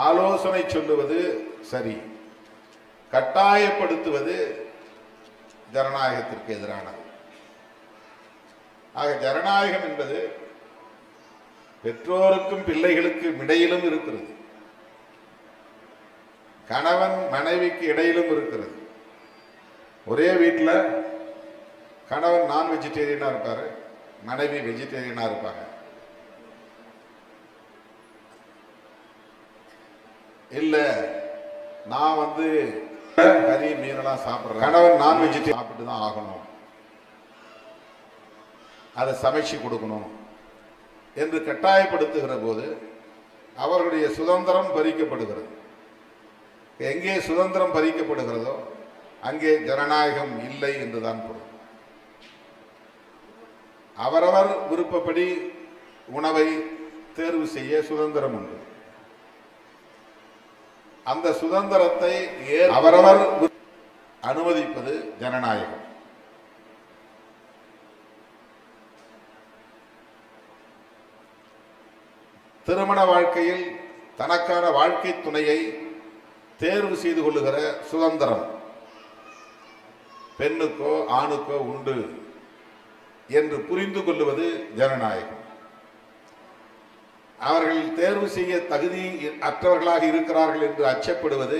ஆலோசனை சொல்லுவது சரி, கட்டாயப்படுத்துவது ஜனநாயகத்திற்கு எதிரானது. ஆக ஜனநாயகம் என்பது பெற்றோருக்கும் பிள்ளைகளுக்கும் இடையிலும் இருக்கிறது, கணவன் மனைவிக்கு இடையிலும் இருக்கிறது. ஒரே வீட்டில் கணவன் நான் வெஜிடேரியனா இருப்பாரு, மனைவி வெஜிடேரியனா இருப்பாங்க. இல்ல நான் கறி மீனெல்லாம் சாப்பிட்றேன், கணவன் நான் வெஜிடேரியன் சாப்பிட்டு தான் ஆகணும், அதை சமைச்சு கொடுக்கணும் என்று கட்டாயப்படுத்துகிற போது அவர்களுடைய சுதந்திரம் பறிக்கப்படுகிறது. எங்கே சுதந்திரம் பறிக்கப்படுகிறதோ அங்கே ஜனநாயகம் இல்லை என்றுதான் பொருள். அவரவர் விருப்பப்படி உணவை தேர்வு செய்ய சுதந்திரம் உண்டு. அந்த சுதந்திரத்தை அவரவர் அனுமதிப்பது ஜனநாயகம். திருமண வாழ்க்கையில் தனக்கான வாழ்க்கை துணையை தேர்வு செய்து கொள்ளுகிற சுதந்திரம் பெண்ணுக்கோ ஆணுக்கோ உண்டு என்று புரிந்து கொள்ளுவது ஜனநாயகம். அவர்கள் தேர்வு செய்ய தகுதி அற்றவர்களாக இருக்கிறார்கள் என்று அச்சப்படுவது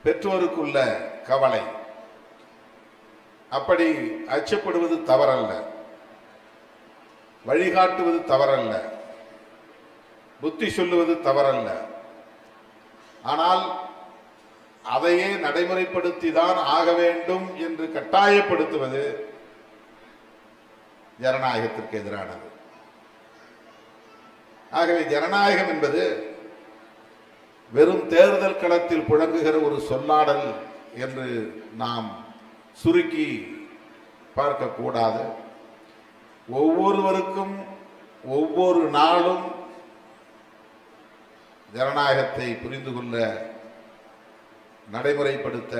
பெற்றோருக்குள்ள கவலை. அப்படி அச்சப்படுவது தவறல்ல, வழிகாட்டுவது தவறல்ல, புத்தி சொல்லுவது தவறல்ல. ஆனால் அதையே நடைமுறைப்படுத்திதான் ஆக வேண்டும் என்று கட்டாயப்படுத்துவது ஜனநாயகத்திற்கு எதிரானது. ஆகவே ஜனநாயகம் என்பது வெறும் தேர்தல் களத்தில் புழங்குகிற ஒரு சொல்லாடல் என்று நாம் சுருக்கி பார்க்கக்கூடாது. ஒவ்வொருவருக்கும் ஒவ்வொரு நாளும் ஜனநாயகத்தை புரிந்து கொள்ள, நடைமுறைப்படுத்த,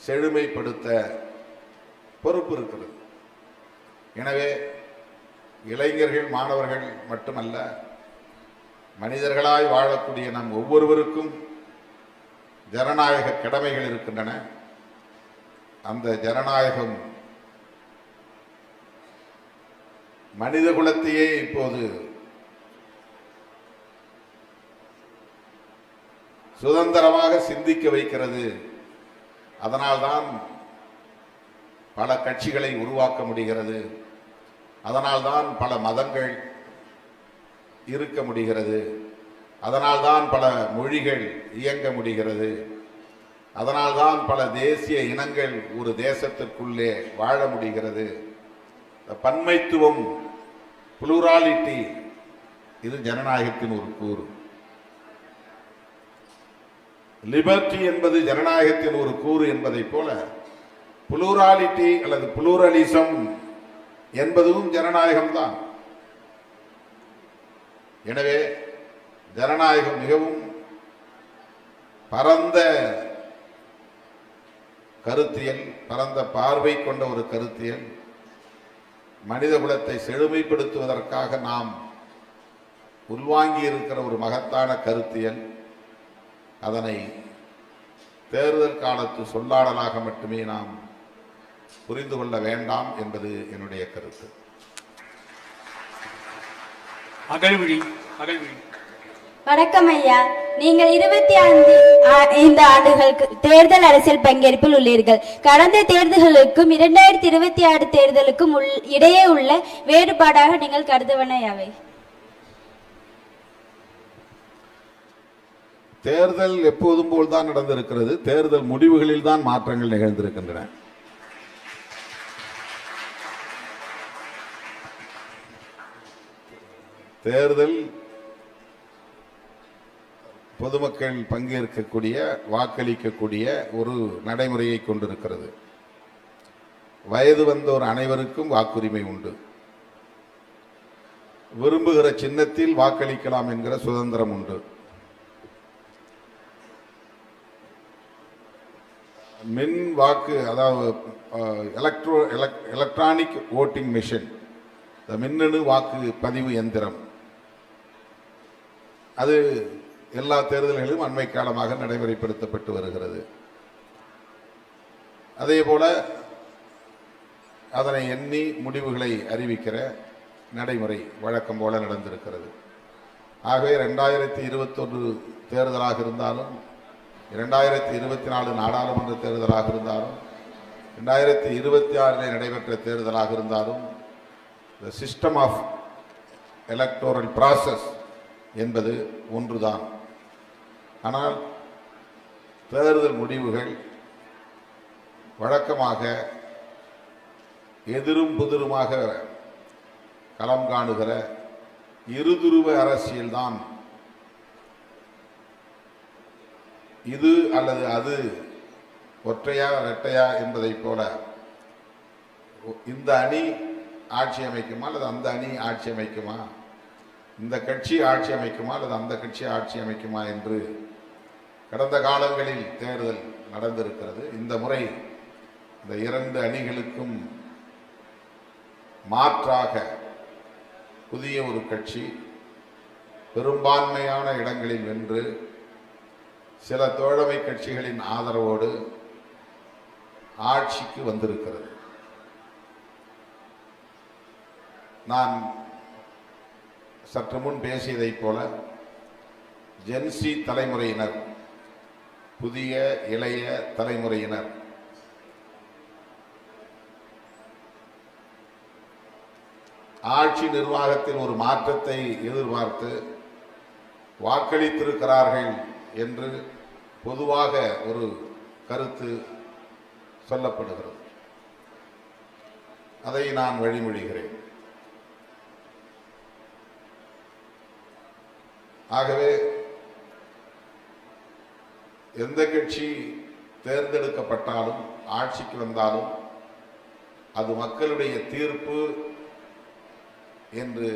செழுமைப்படுத்த பொறுப்பு இருக்கிறது. எனவே இளைஞர்கள், மாணவர்கள் மட்டுமல்ல, மனிதர்களாய் வாழக்கூடிய நம் ஒவ்வொருவருக்கும் ஜனநாயக கடமைகள் இருக்கின்றன. அந்த ஜனநாயகம் மனித குலத்தையே இப்போது சுதந்திரமாக சிந்திக்க வைக்கிறது. அதனால்தான் பல கட்சிகளை உருவாக்க முடிகிறது, அதனால்தான் பல மதங்கள் இருக்க முடிகிறது, அதனால்தான் பல மொழிகள் இயங்க முடிகிறது, அதனால்தான் பல தேசிய இனங்கள் ஒரு தேசத்திற்குள்ளே வாழ முடிகிறது. பன்மைத்துவம், புளூராலிட்டி, இது ஜனநாயகத்தின் ஒரு கூறு. லிபர்ட்டி என்பது ஜனநாயகத்தின் ஒரு கூறு என்பதை போல புளூராலிட்டி அல்லது புளூரலிசம் என்பதும் ஜனநாயகம்தான். எனவே ஜனநாயகம் மிகவும் பரந்த கருத்தியல், பரந்த பார்வை கொண்ட ஒரு கருத்தியல். மனித குலத்தை செழுமைப்படுத்துவதற்காக நாம் உள்வாங்கி இருக்கிற ஒரு மகத்தான கருத்தியல். அதனை தேர்தல் காலத்து சொல்லாடலாக மட்டுமே நாம் புரிந்து கொள்ள வேண்டாம் என்பது என்னுடைய கருத்து. வணக்கம் ஐயா. நீங்கள் 25 ஆண்டுகள் தேர்தல் அரசியல் பங்கேற்பில் உள்ளீர்கள். கடந்த தேர்தல்களுக்கும் 2026 தேர்தலுக்கும் இடையே உள்ள வேறுபாடாக நீங்கள் கருதுவன யாவை? தேர்தல் எப்போதும் போல்தான் நடந்திருக்கிறது. தேர்தல் முடிவுகளில் தான் மாற்றங்கள் நிகழ்ந்திருக்கின்றன. தேர்தல் பொதுமக்கள் பங்கேற்கக்கூடிய, வாக்களிக்கக்கூடிய ஒரு நடைமுறையை கொண்டிருக்கிறது. வயது வந்தோர் அனைவருக்கும் வாக்குரிமை உண்டு. விரும்புகிற சின்னத்தில் வாக்களிக்கலாம் என்கிற சுதந்திரம் உண்டு. மின் வாக்கு, அதாவது எலக்ட்ரானிக் ஓட்டிங் மிஷின், மின்னணு வாக்கு பதிவு எந்திரம், அது எல்லா தேர்தல்களிலும் அண்மை காலமாக நடைமுறைப்படுத்தப்பட்டு வருகிறது. அதே போல அதனை எண்ணி முடிவுகளை அறிவிக்கிற நடைமுறை வழக்கம் போல நடந்திருக்கிறது. ஆகவே 2021 தேர்தலாக இருந்தாலும் 2024 நாடாளுமன்ற தேர்தலாக இருந்தாலும் 2026 நடைபெற்ற தேர்தலாக இருந்தாலும் the system of electoral process என்பது ஒன்றுதான். ஆனால் தேர்தல் முடிவுகள் வழக்கமாக எதிரும் புதிருமாக களம் காணுகிற இருதுருவ அரசியல்தான். இது அல்லது அது, ஒற்றையா இரட்டையா என்பதைப் போல இந்த அணி ஆட்சி அமைக்குமா அல்லது அந்த அணி ஆட்சி அமைக்குமா, இந்த கட்சி ஆட்சி அமைக்குமா அல்லது அந்த கட்சி ஆட்சி அமைக்குமா என்று கடந்த காலங்களில் தேர்தல் நடந்திருக்கிறது. இந்த முறை இந்த இரண்டு அணிகளுக்கும் மாற்றாக புதிய ஒரு கட்சி பெரும்பான்மையான இடங்களில் வென்று சில தோழமை கட்சிகளின் ஆதரவோடு ஆட்சிக்கு வந்திருக்கிறது. நான் சற்று முன் பேசியதைப் போல ஜென்சி தலைமுறையினர், புதிய இளைய தலைமுறையினர் ஆட்சி நிர்வாகத்தில் ஒரு மாற்றத்தை எதிர்பார்த்து வாக்களித்திருக்கிறார்கள் என்று பொதுவாக ஒரு கருத்து சொல்லப்படுகிறது. அதை நான் வழிமொழிகிறேன். ஆகவே எந்த கட்சி தேர்ந்தெடுக்கப்பட்டாலும் ஆட்சிக்கு வந்தாலும் அது மக்களுடைய தீர்ப்பு என்று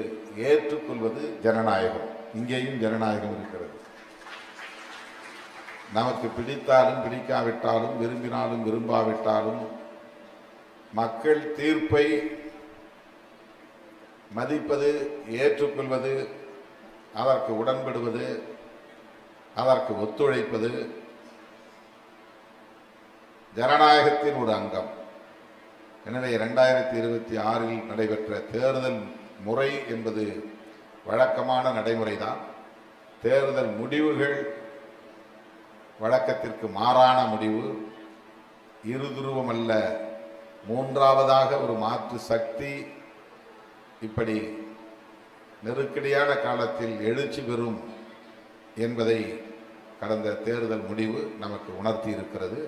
ஏற்றுக்கொள்வது ஜனநாயகம். இங்கேயும் ஜனநாயகம் இருக்கிறது. நமக்கு பிடித்தாலும் பிடிக்காவிட்டாலும் விரும்பினாலும் விரும்பாவிட்டாலும் மக்கள் தீர்ப்பை மதிப்பது, ஏற்றுக்கொள்வது, அதற்கு உடன்படுவது, அதற்கு ஒத்துழைப்பது ஜனநாயகத்தின் ஒரு அங்கம். எனவே 2026 நடைபெற்ற தேர்தல் முறை என்பது வழக்கமான நடைமுறைதான். தேர்தல் முடிவுகள் வழக்கத்திற்கு மாறான முடிவு. இருதுருவமல்ல, மூன்றாவதாக ஒரு மாற்று சக்தி இப்படி நெருக்கடியான காலத்தில் எழுச்சி பெறும் என்பதை கடந்த தேர்தல் முடிவு நமக்கு உணர்த்தி இருக்கிறது.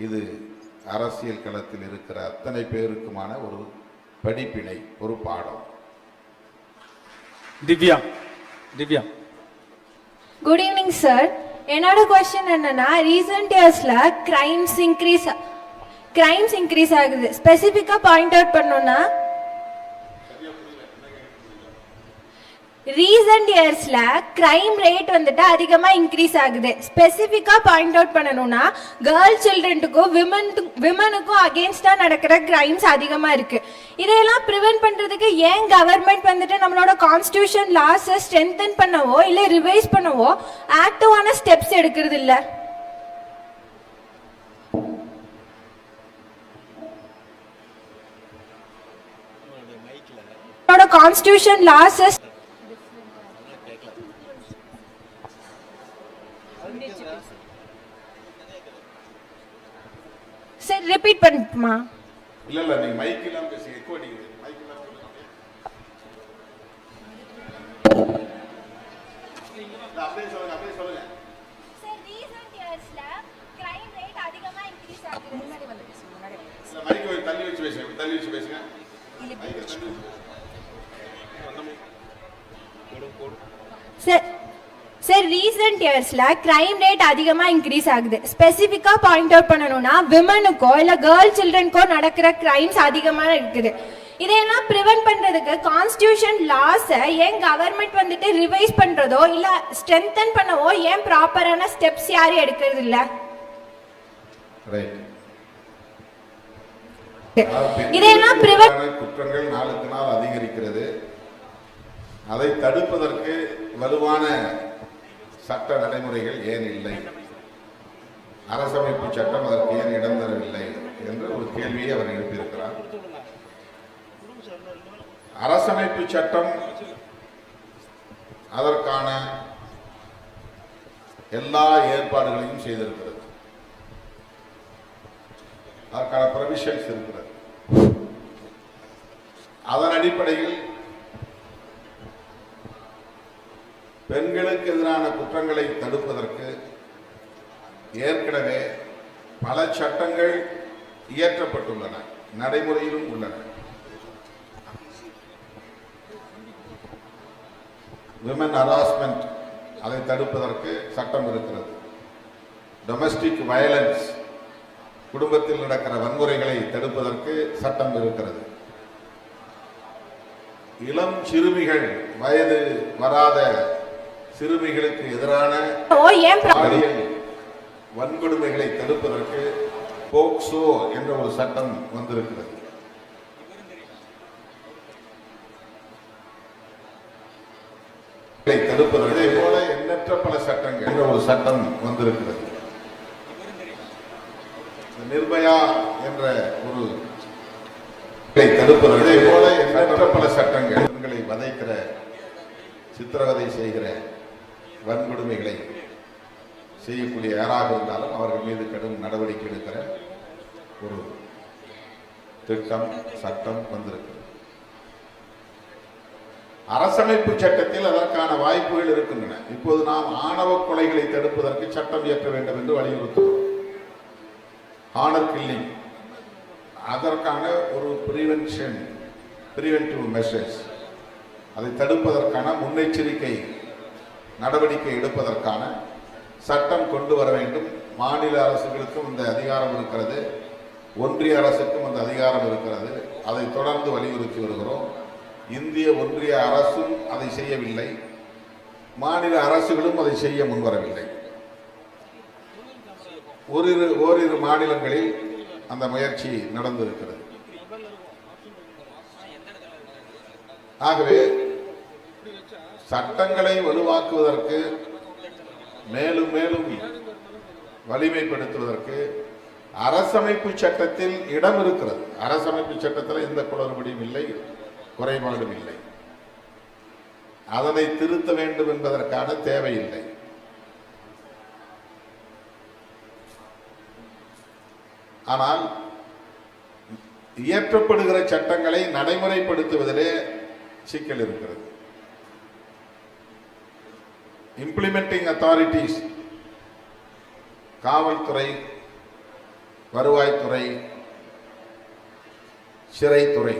இது அரசியல் களத்தில் இருக்கிற அத்தனை பேருக்குமான ஒரு படிப்பினை, ஒரு பாடம். Divya Divya good evening sir. என்னோட கொஸ்டின் என்னன்னா, ரீசெண்ட் இயர்ஸ்ல கிரைம்ஸ் இன்க்ரீஸ் ஆகுது. ஸ்பெசிஃபிக்கா பாயிண்ட் அவுட் பண்ணோம்னா, ரீசெண்ட் இயர்ஸ்ல கிரைம் ரேட் வந்துட்டு அதிகமா இன்க்ரீஸ் ஆகுது. ஸ்பெசிஃபிக்கா பாயிண்ட் அவுட் பண்ணணும்னா, கேர்ள் சில்ட்ரனுக்கும் விமனுக்கும் அகேன்ஸ்டா நடக்கிற கிரைம்ஸ் அதிகமா இருக்கு. இதையெல்லாம் ப்ரிவென்ட் பண்றதுக்கு ஏன் கவர்மெண்ட் வந்துட்டு நம்மளோட கான்ஸ்டிடியூஷன் லாஸ் ஸ்ட்ரென்தன் பண்ணவோ இல்ல ரிவைஸ் பண்ணவோ ஆக்டிவான ஸ்டெப்ஸ் எடுக்கிறது இல்ல? கான்ஸ்டிடியூஷன் லாஸ் சார் ரிப்பீட் பண்ணட்டுமா? இல்ல நீங்க மைக் இல்லாம பேசுங்க. எக்கோ அடிக்குது. மைக் இல்லாம அப்படியே சொல்லுங்க. சார் ரீசெண்ட் இயர்ஸ்ல கிரைம் ரேட் அதிகமா இன்க்ரீஸ் ஆகுது. முன்னாடி வந்து பேசுங்க. முன்னாடி இல்ல மைக் தள்ளி வச்சு பேசுங்க. தள்ளி வச்சு பேசுங்க. சார் ரீசெண்ட் இயர்ஸ்ல கிரைம் ரேட் அதிகமா இன்க்ரீஸ் ஆகுது. ஸ்பெசிஃபிக்கா பாயிண்ட் அவுட் பண்ணணும்னா, விமனுக்கோ இல்ல கேர்ள் சில்ட்ரனுக்கோ நடக்கிற கிரைம்ஸ் அதிகமா இருக்குது. இதையெல்லாம் ப்ரிவென்ட் பண்றதுக்கு கான்ஸ்டிடியூஷன் லாஸ் ஏன் கவர்மெண்ட் வந்துட்டு ரிவைஸ் பண்றதோ இல்ல ஸ்ட்ரென்தன் பண்ணவோ ஏன் ப்ராப்பரான ஸ்டெப்ஸ் யாரும் எடுக்கிறது இல்ல? இதெல்லாம் குற்றங்கள் நாளுக்கு நாள் அதிகரிக்கிறது. அதை தடுப்பதற்கு வலுவான சட்ட நடைமுறைகள் ஏன் இல்லை, அரசமைப்பு சட்டம் அதற்கு ஏன் இடம் தரவில்லை என்று ஒரு கேள்வியை அவர் எழுப்பியிருக்கிறார். அரசமைப்பு சட்டம் அதற்கான எல்லா ஏற்பாடுகளையும் செய்திருக்கிறது, அதற்கான ப்ரொவிஷன்ஸ் இருக்கிறது. அதன் அடிப்படையில் பெண்களுக்கு எதிரான குற்றங்களை தடுப்பதற்கு ஏற்கனவே பல சட்டங்கள் இயற்றப்பட்டுள்ளன, நடைமுறையிலும் உள்ளன. விமன் ஹராஸ்மெண்ட் அதை தடுப்பதற்கு சட்டம் இருக்கிறது. டொமஸ்டிக் வயலன்ஸ், குடும்பத்தில் நடக்கிற வன்முறைகளை தடுப்பதற்கு சட்டம் இருக்கிறது. இளம் சிறுமிகள், வயது வராத சிறுமிகளுக்கு எதிரான பாலியல் வன்கொடுமைகளை தடுப்பதற்கு போக்சோ என்ற ஒரு சட்டம் வந்திருக்கிறது. தடுப்பதற்கு இதே போல எண்ணற்ற பல சட்டங்கள் என்ற ஒரு சட்டம் வந்திருக்கிறது. நிர்பயா என்ற ஒரு தடுப்பதற்கு இதே போல எண்ணற்ற பல சட்டங்கள் பெண்களை வதைக்கிற, சித்திரவதை செய்கிற, வன்கொடுமைகளை செய்யக்கூடிய யாராக இருந்தாலும் அவர்கள் மீது கடும் நடவடிக்கை எடுக்கிற ஒரு திட்டம், சட்டம் வந்திருக்கிறது. அரசமைப்பு சட்டத்தில் அதற்கான வாய்ப்புகள் இருக்கின்றன. இப்போது நாம் ஆணவ கொலைகளை தடுப்பதற்கு சட்டம் இயற்ற வேண்டும் என்று வலியுறுத்துகிறோம். ஹானர் கில்லிங், அதற்கான ஒரு பிரிவென்டிவ் மெஷர்ஸ், அதை தடுப்பதற்கான முன்னெச்சரிக்கை நடவடிக்கை எடுப்பதற்கான சட்டம் கொண்டு வர வேண்டும். மாநில அரசுகளுக்கும் இந்த அதிகாரம் இருக்கிறது, ஒன்றிய அரசுக்கும் அந்த அதிகாரம் இருக்கிறது. அதை தொடர்ந்து வலியுறுத்தி வருகிறோம். இந்திய ஒன்றிய அரசும் அதை செய்யவில்லை, மாநில அரசுகளும் அதை செய்ய முன்வரவில்லை. ஓரிரு மாநிலங்களில் அந்த முயற்சி நடந்திருக்கிறது. ஆகவே சட்டங்களை வலுவாக்குவதற்கு, மேலும் மேலும் வலிமைப்படுத்துவதற்கு அரசமைப்பு சட்டத்தில் இடம் இருக்கிறது. அரசமைப்பு சட்டத்தில் எந்த குளறுபடியும் இல்லை, குறைபாடும் இல்லை. அதனை திருத்த வேண்டும் என்பதற்கான தேவையில்லை. ஆனால் இயற்றப்படுகிற சட்டங்களை நடைமுறைப்படுத்துவதிலே சிக்கல் இருக்கிறது. இம்ப்ளிமெண்டிங் அத்தாரிட்டிஸ், காவல்துறை, வருவாய்த்துறை, சிறைத்துறை,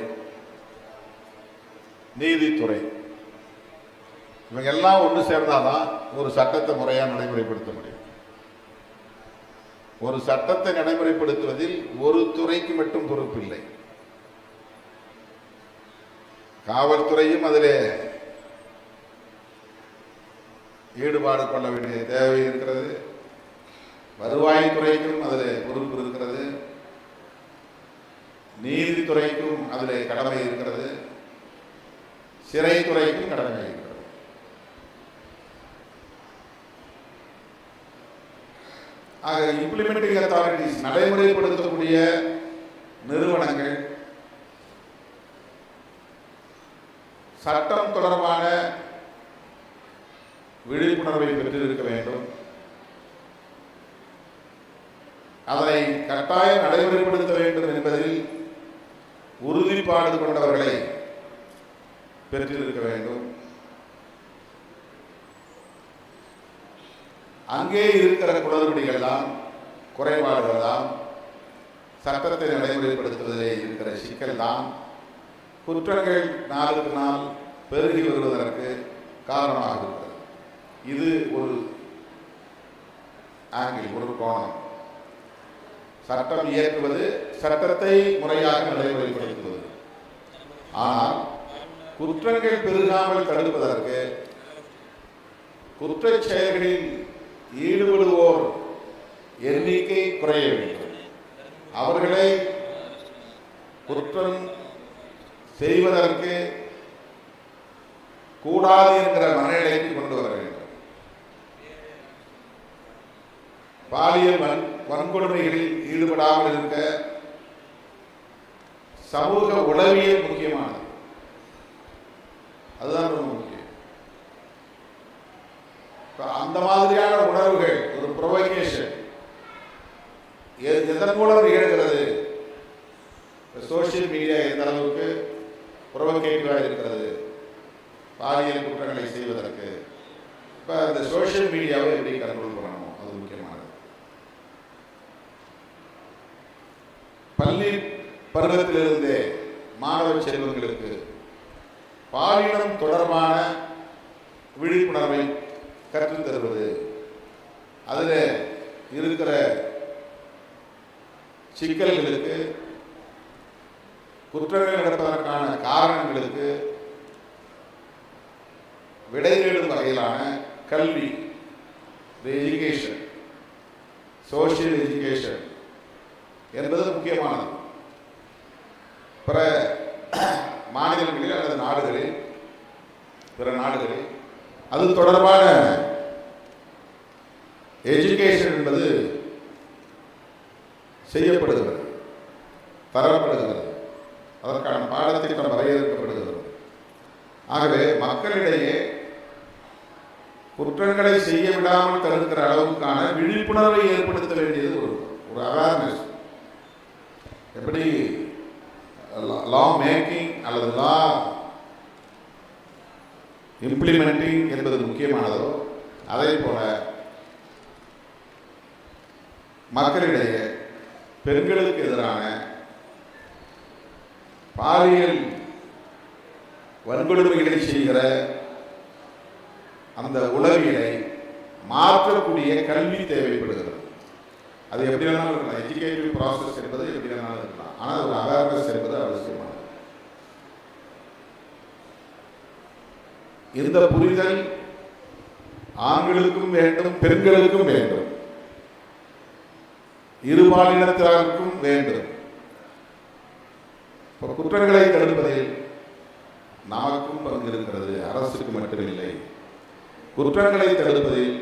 நீதித்துறை, இவங்க எல்லாம் ஒன்று சேர்ந்தாதான் ஒரு சட்டத்தை முறையாக நடைமுறைப்படுத்த முடியும். ஒரு சட்டத்தை நடைமுறைப்படுத்துவதில் ஒரு துறைக்கு மட்டும் பொறுப்பில்லை. காவல்துறையும் அதிலே ஈடுபாடு கொள்ள வேண்டிய தேவை இருக்கிறது. வருவாய்த்துறைக்கும் அதில் பொறுப்பு இருக்கிறது. நீதித்துறைக்கும் அதில் கடமை இருக்கிறது. சிறைத்துறைக்கும் கடமை இருக்கிறது. ஆக இம்ப்ளிமெண்டிங் அத்தாரிட்டிஸ், நடைமுறைப்படுத்தக்கூடிய நிறுவனங்கள் சட்டம் தொடர்பான விழிப்புணர்வை பெற்றிருக்க வேண்டும். அதனை கட்டாயம் நடைமுறைப்படுத்த வேண்டும் என்பதில் உறுதிப்பாடு கொண்டவர்களை பெற்றிருக்க வேண்டும். அங்கே இருக்கிற குளறுபடிகள் தான், குறைபாடுகள் தான், சட்டத்தை நடைமுறைப்படுத்துவதிலே இருக்கிற சிக்கல் தான் குற்றங்கள் நாளுக்கு நாள் பெருகி வருவதற்கு காரணமாக இருக்கிறது. இது ஒரு ஆங்கிள், ஒரு கோணம். சட்டம் இயக்குவது, சட்டத்தை முறையாக நடைமுறைப்படுத்துவது. ஆனால் குற்றங்கள் பெருகாமல் தடுப்பதற்கு குற்ற செயல்களில் ஈடுபடுவோர் எண்ணிக்கை குறைய வேண்டும். அவர்களை குற்றம் செய்வதற்கு கூடாது என்கிற மனநிலைக்கு கொண்டு வர வேண்டும். பாலியல் வன்கொடுமைகளில் ஈடுபடாமல் இருக்க சமூக உளவியல் முக்கியமானது. அதுதான் ரொம்ப முக்கியம். அந்த மாதிரியான உணர்வுகள், ஒரு ப்ரொவோகேஷன் எதன் மூலம் நிகழ்கிறது? சோசியல் மீடியா எந்த அளவுக்கு ப்ரொவோகேட்டிவாக இருக்கிறது பாலியல் குற்றங்களை செய்வதற்கு. இப்போ அந்த சோசியல் மீடியாவை எப்படி கண்ட்ரோல் பண்ணணும், அது முக்கியமானது. பள்ளி பருவத்திலிருந்தே மாணவ செல்வங்களுக்கு பாலினம் தொடர்பான விழிப்புணர்வை கற்றுத் தருவது, அதில் இருக்கிற சிக்கல்களுக்கு, குற்றங்கள் நடப்பதற்கான காரணங்களுக்கு விடை தேடும் வகையிலான கல்வி, எஜுகேஷன், சோசியல் எஜுகேஷன் என்பது முக்கியமானது. பிற மாநிலங்களில் அல்லது நாடுகளில், பிற நாடுகளில் அது தொடர்பான எஜுகேஷன் என்பது செய்யப்படுகிறது, தரப்படுகிறது, அதற்கான பாடத்திட்டம் வரையறுக்கப்படுகிறது. ஆகவே மக்களிடையே குற்றங்களை செய்ய விடாமல் தடுக்கிற அளவுக்கான விழிப்புணர்வை ஏற்படுத்த வேண்டியது ஒரு அவேர்னஸ். எப்படி லா மேக்கிங் அல்லது லா இம்ப்ளிமெண்டிங் என்பது முக்கியமானதோ, அதே போல மக்களிடையே பெண்களுக்கு எதிரான பாலியல் வன்கொடுமைகளை செய்கிற அந்த உளவியலை மாற்றக்கூடிய கல்வி தேவைப்படுகிறது. அது எப்படி வேணாலும் இருக்கலாம், எஜுகேட்டிவ் ப்ராசஸ் என்பது எப்படி வேணாலும் இருக்கலாம், ஆனால் ஒரு அவேர்னஸ் என்பது அவசியமானது. இந்த புரிதல் ஆண்களுக்கும் வேண்டும், பெண்களுக்கும் வேண்டும், இருபாலினத்தினருக்கும் வேண்டும். குற்றங்களை தடுப்பதில் நமக்கும் பங்கு இருக்கிறது, அரசுக்கு மட்டுமில்லை. குற்றங்களை தடுப்பதில்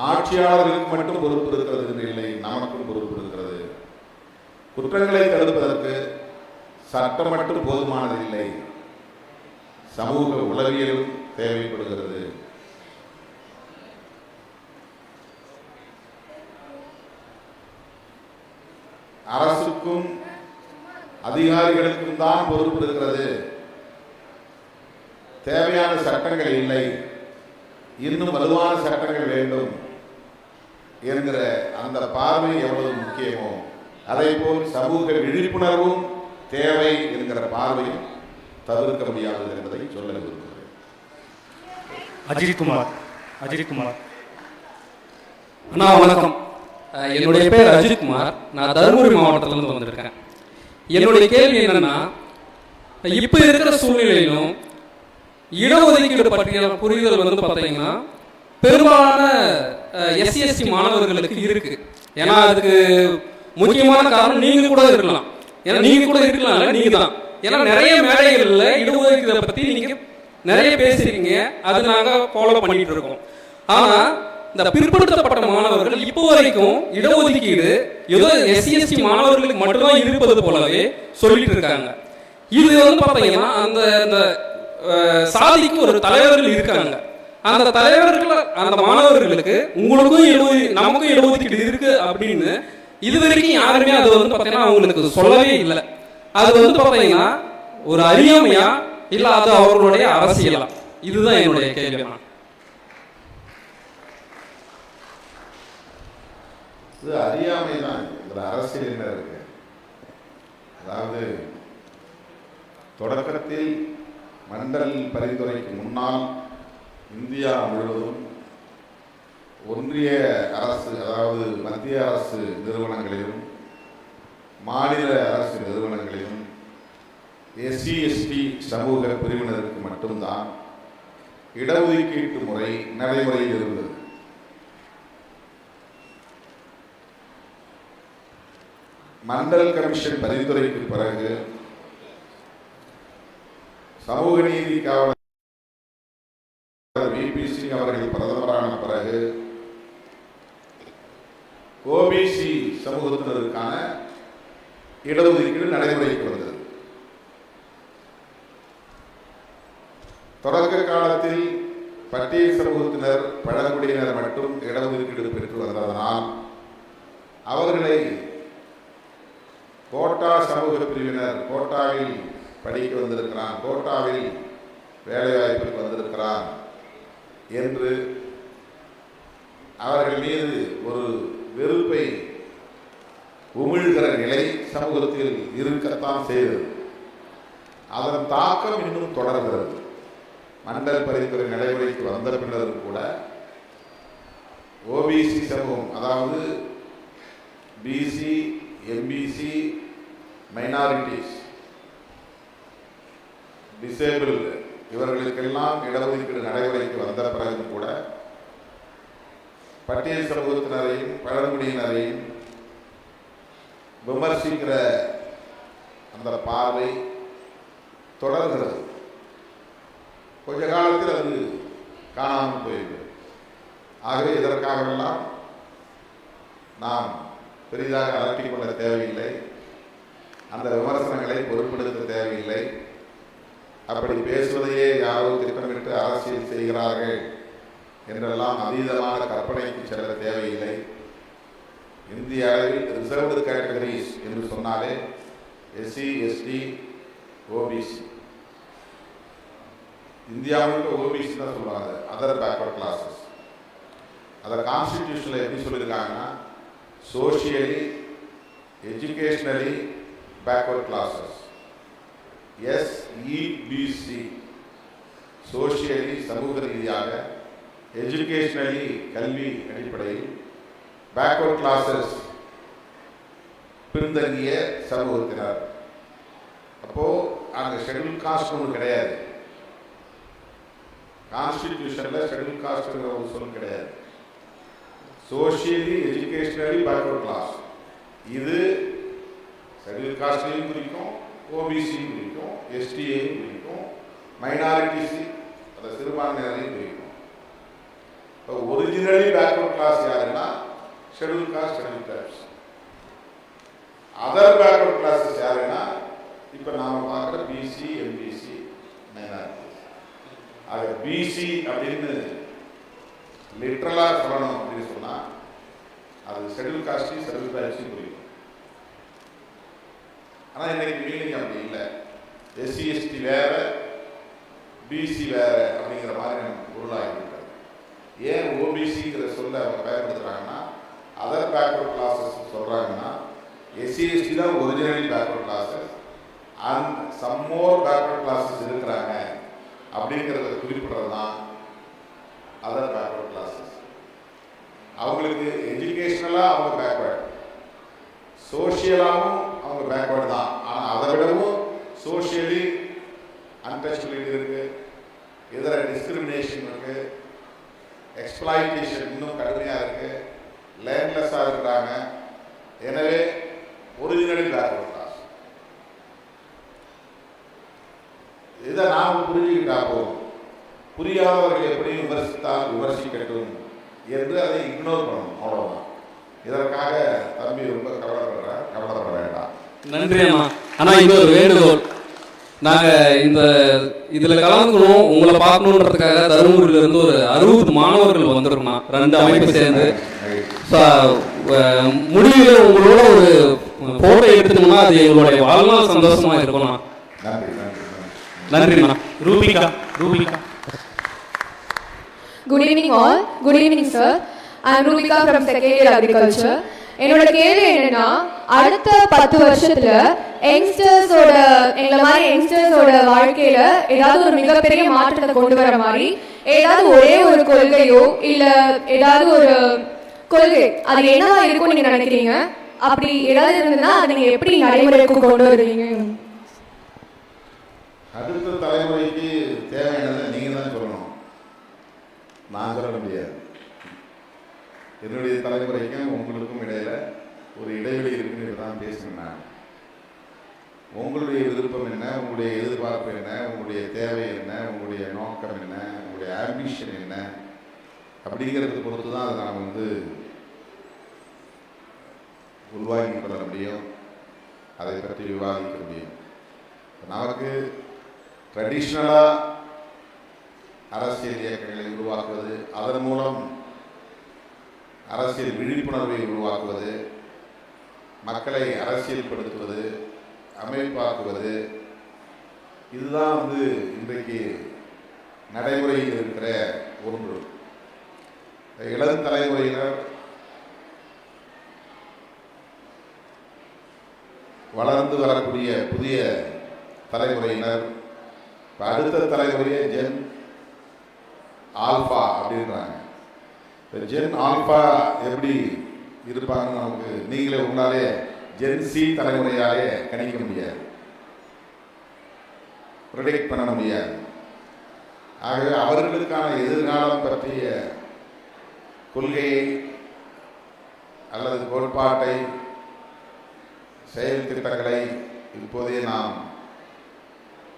ஆட்சியாளர்களுக்கு மட்டும் பொறுப்பு இருக்கிறது என்று இல்லை, நமக்கும் பொறுப்பு இருக்கிறது. குற்றங்களை தடுப்பதற்கு சட்டம் மட்டும் போதுமானது இல்லை, சமூக உளவியலும் தேவைப்படுகிறது. அரசுக்கும் அதிகாரிகளுக்கும் தான் பொறுப்பு இருக்கிறது, தேவையான சட்டங்கள் இல்லை, இன்னும் வலுவான சட்டங்கள் வேண்டும் என்கிற அந்த பார்வை எவ்வளவு முக்கியமோ, அதே போல் சமூக விழிப்புணர்வும் தேவை என்கிற பார்வையும் தவிர்க்க முடியாதது என்பதை சொல்ல விரும்புகிறேன். அஜித்குமார் அண்ணா வணக்கம். என்னுடைய பேர் அஜித்குமார். நான் தருமபுரி மாவட்டத்திலிருந்து வந்திருக்கேன். என்னுடைய கேள்வி என்னன்னா, இப்ப இருக்கிற சூழ்நிலையிலும் இடஒதுக்கீடு பற்றிய புரிதல் வந்து பார்த்தீங்கன்னா பெரும்பாலான எஸ்சி மாணவர்களுக்கு இருக்கு. ஏன்னா அதுக்கு முக்கியமான காரணம் நீங்க கூட இருக்கலாம். ஏன்னா நீங்க கூட இருக்கலாம், நீங்க தான். ஏன்னா நிறைய மேடைகள்ல இடஒதுக்கீடை பத்தி நீங்க நிறைய பேசுறீங்க, அது நாங்க ஃபாலோ பண்ணிட்டு இருக்கோம். ஆனா இந்த பிற்படுத்தப்பட்ட மாணவர்கள் இப்போ வரைக்கும் இடஒதுக்கீடு ஏதோ எஸ்சி மாணவர்களுக்கு மட்டும்தான் இருப்பது போலவே சொல்லிட்டு இருக்காங்க. இது வந்து பார்த்தீங்கன்னா அந்த சாதிக்கு ஒரு தலைவர்கள் இருக்காங்க. அந்த தலைவர்கள் அந்த மாணவர்களுக்கு உங்களுக்கும் நமக்கும் இடஒதுக்கீடு இருக்கு அப்படின்னு இது வரைக்கும் யாருமே அது வந்து பார்த்தீங்கன்னா அவங்களுக்கு சொல்லவே இல்லை. அது வந்து பார்த்தீங்கன்னா ஒரு அறியாமையா இல்ல அது அவர்களுடைய அரசியலா? இதுதான் என்னுடைய கேள்வி. இது அறியாமை தான், இதுல அரசியல் என்ன இருக்கு? அதாவது தொடக்கத்தில் மண்டல் பரிந்துரைக்கு முன்னால் இந்தியா முழுவதும் ஒன்றிய அரசு, அதாவது மத்திய அரசு நிறுவனங்களிலும் மாநில அரசு நிறுவனங்களிலும் எஸ்சி எஸ்டி சமூக பிரிவினருக்கு மட்டும்தான் இடஒதுக்கீட்டு முறை நடைமுறையில் இருந்தது. மண்டல் கமிஷன் பரிந்துரைக்கு பிறகு சமூக நீதி காவலர் விபி அவர்கள் பிரதமரான பிறகு ஓபிசி சமூகத்தினருக்கான இடஒதுக்கீடு நடைமுறைக்கு வந்தது. தொடக்க காலத்தில் பட்டியல் சமூகத்தினர் பழங்குடியினர் மட்டும் இடஒதுக்கீடு பெற்று வந்ததனால் அவர்களை கோட்டா சமூக பிரிவினர் கோட்டாவில் படிக்க வந்திருக்கிறான், கோட்டாவில் வேலைவாய்ப்புக்கு வந்திருக்கிறான் என்று அவர்கள் மீது ஒரு வெறுப்பை உமிழ்கிற நிலை சமூகத்தில் இருக்கத்தான் செய்தது. அதன் தாக்கம் இன்னும் தொடர்கிறது. மண்டல் பரிந்துரை நடைமுறைக்கு வந்த பின்னரும் கூட ஓபிசி சமூகம், அதாவது பிசி, எம்பிசி, மைனாரிட்டிஸ், டிசேபிள்டு இவர்களுக்கெல்லாம் இடஒதுக்கீடு நடைமுறைக்கு வந்த பிறகு கூட பட்டியல் சமூகத்தினரையும் பழங்குடியினரையும் விமர்சிக்கிற அந்த பார்வை தொடர்கிறது. கொஞ்ச காலத்தில் அது காணாமல் போயிருக்கிறது. ஆகவே இதற்காகவெல்லாம் நாம் பெரிதாக அலட்டிக் கொள்ள தேவையில்லை, அந்த விமர்சனங்களை பொருட்படுத்த தேவையில்லை. அப்படி பேசுவதையே யாரோ திட்டமிட்டு அரசியல் செய்கிறார்கள் என்றெல்லாம் அதீதமான கற்பனைக்கு செல்ல தேவையில்லை. இந்திய அளவில் ரிசர்வ்டு கேட்டகரிஸ் என்று சொன்னாலே எஸ்சி, எஸ்டி, ஓபிசி. இந்தியாவுக்கு ஓபிசி தான் சொல்லுவாங்க, அதர் பேக்வர்ட் கிளாஸஸ். அதை கான்ஸ்டிடியூஷனில் எப்படி சொல்லியிருக்காங்கன்னா socially, educationally backward classes, SEBC. Socially சமூக ரீதியாக, எஜுகேஷ்னலி கல்வி அடிப்படையில், பேக்வர்ட் கிளாஸஸ் பின்தங்கிய சமூகத்தினர். அப்போ அங்கே ஷெட்யூல் காஸ்ட் ஒன்று கிடையாது. கான்ஸ்டிடியூஷன்ல ஷெட்யூல் காஸ்ட்ங்கிற ஒரு சொல் கிடையாது. Socially, educationally backward class. இது ஷெட்யூல் காஸ்டையும் குறிக்கும், ஓபிசியும் குறிக்கும், எஸ்டியையும் குறிக்கும், மைனாரிட்டிஸ் அந்த சிறுபான்மையினரையும் குறிக்கும். இப்போ ஒரிஜினலி பேக்வர்ட் கிளாஸ் யாருன்னா schedule cost, schedule tribes. Other backward classes யாருன்னா இப்போ நாம பார்க்குற பிசி, எம்பிசி, மைனாரிட்டிஸ். அது பிசி அப்படின்னு லிட்ரலாக சொல்லணும் அப்படின்னு சொன்னால் அது ஷெட்யூல் காஸ்டையும் ஷெட்யூல் ட்ரைப்ஸையும் குறிக்கும். ஆனால் இன்னைக்கு மீனிங் அப்படி இல்லை. எஸ்சி, எஸ்டி வேற, பிசி வேற அப்படிங்கிற மாதிரி நமக்கு பொருளாகிவிட்டது. ஏன் ஓபிசிங்கிற சொல்ல அவங்க பயன்படுத்துகிறாங்கன்னா அதர் பேக்வர்ட் கிளாஸஸ் சொல்கிறாங்கன்னா எஸ்சி, எஸ்டி தான் originally backward classes and some more backward classes இருக்கிறாங்க அப்படிங்கிறத குறிப்பிடுறது தான் அதர் பேக்வர்ட் கிளாஸஸ். அவங்களுக்கு எஜுகேஷனலாக அவங்க பேக்வர்ட், சோஷியலாகவும் அவங்க பேக்வர்டு தான். ஆனால் அதை விடவும் சோஷியலி அன்டச்சபிலிட்டி இருக்குது, இதர டிஸ்கிரிமினேஷன் இருக்குது, எக்ஸ்ப்ளாய்டேஷன் இன்னும் கடுமையாக இருக்குது, லேண்ட்லெஸ்ஸாக இருக்கிறாங்க. எனவே ஒரிஜினலி பேக்வர்ட் கிளாஸ். இதை நாம் புரிஞ்சுக்கிட்டா போதும். புரியாதவர்கள் எப்படி விமர்சித்தால் விமர்சிக்கட்டும் என்று அதை இக்னோர் பண்ணணும், அவ்வளோதான். இதற்காக தம்பி ரொம்ப கவலைப்பட வேண்டாம். நன்றி அண்ணா. ஆனால் இன்னொரு வேண்டுகோள், நாங்கள் இந்த இதில் கலந்துக்கணும், உங்களை பார்க்கணுன்றதுக்காக தருமபுரியிலேருந்து ஒரு 60 மாணவர்கள் வந்திருக்கோம், 2 அமைப்பு சேர்ந்து. முடிவில் உங்களோட ஒரு போட்டோ எடுத்துக்கணும்னா அது எங்களுடைய வாழ்நாள் சந்தோஷமா இருக்கணும். நன்றிண்ணா. Rubika. Good evening all. Good evening sir. I am Rubika from second year agriculture. என்னோட கேள்வி என்னன்னா, அடுத்த 10 வருஷத்துல யங்ஸ்டர்ஸோட எங்களை மாதிரி யங்ஸ்டர்ஸோட வாழ்க்கையில ஏதாவது ஒரு மிகப்பெரிய மாற்றத்தை கொண்டு வர மாதிரி ஏதாவது ஒரே ஒரு கொள்கையோ இல்ல ஏதாவது ஒரு கொள்கை அது என்னவா இருக்கும் நீங்க நினைக்கிறீங்க? அப்படி ஏதாவது இருந்ததுன்னா அதை நீங்க எப்படி நடைமுறைக்கு கொண்டு வருவீங்க? அடுத்த தலைமுறைக்கு தேவையானதை நீங்க தான் சொல்லணும், நான் சொல்ல முடியாது. என்னுடைய தலைமுறைக்கும் உங்களுக்கும் இடையில ஒரு இடைவெளி இருக்குன்னு தான் பேசுகிறேன் நான். உங்களுடைய விருப்பம் என்ன, உங்களுடைய எதிர்பார்ப்பு என்ன, உங்களுடைய தேவை என்ன, உங்களுடைய நோக்கம் என்ன, உங்களுடைய ஆம்பிஷன் என்ன அப்படிங்கிறது பொறுத்து தான் அதை நாம் உள்வாங்கி கொள்ள முடியும், அதை பற்றி விவாதிக்க முடியும். நமக்கு ட்ரெடிஷ்னலாக அரசியல் இயக்கங்களை உருவாக்குவது, அதன் மூலம் அரசியல் விழிப்புணர்வை உருவாக்குவது, மக்களை அரசியல்படுத்துவது, அமைப்பாக்குவது, இதுதான் இன்றைக்கு நடைமுறையில் இருக்கிற ஒன்று. இளம் தலைமுறையினர் வளர்ந்து வரக்கூடிய புதிய தலைமுறையினர் அடுத்த தலைமுறையே ஜென் ஆல்பா அப்படின்றாங்க. ஜென் ஆல்பா எப்படி இருப்பாங்கன்னு நமக்கு நீங்களே உங்களாலே ஜென் சி தலைமுறையாலே கணிக்க முடியாது, ப்ரெடிக்ட் பண்ண முடியாது. ஆகவே அவர்களுக்கான எதிர்காலம் பற்றிய கொள்கையை அல்லது கோட்பாட்டை, செயல் திட்டங்களை இப்போதே நாம்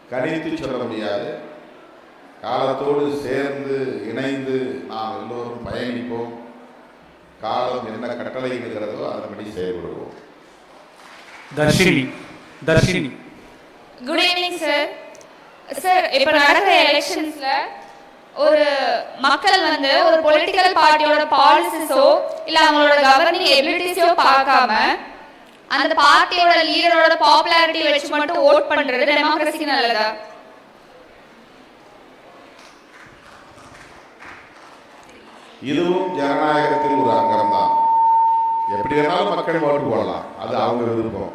கணித்து சொல்ல முடியாது. காலத்தோடு சேர்ந்து இணைந்து நாம் எல்லோரும் பயணிப்போம். காலம் என்ன கட்டளை இருக்கிறதோ அதன்படி செயல்படுவோம். Dharshini. Good evening sir. Sir, இப்போ நடக்கிற எலெக்ஷன்ஸ்ல ஒரு மக்கள் ஒரு பொலிட்டிக்கல் பார்ட்டியோட பாலிசிஸோ இல்ல அவங்களோட கவர்னிங் எபிலிட்டிஸோ பார்க்காம அந்த பார்ட்டியோட லீடரோட பாப்புலாரிட்டி வச்சு மட்டும் ஓட் பண்றது டெமோக்ரஸிக்கு நல்லதா? இதுவும் ஜனநாயகத்தில் ஒரு அங்கம் தான். எப்படி வேணாலும் மக்கள் ஓட்டு போடலாம், அது அவங்க விருப்பம்.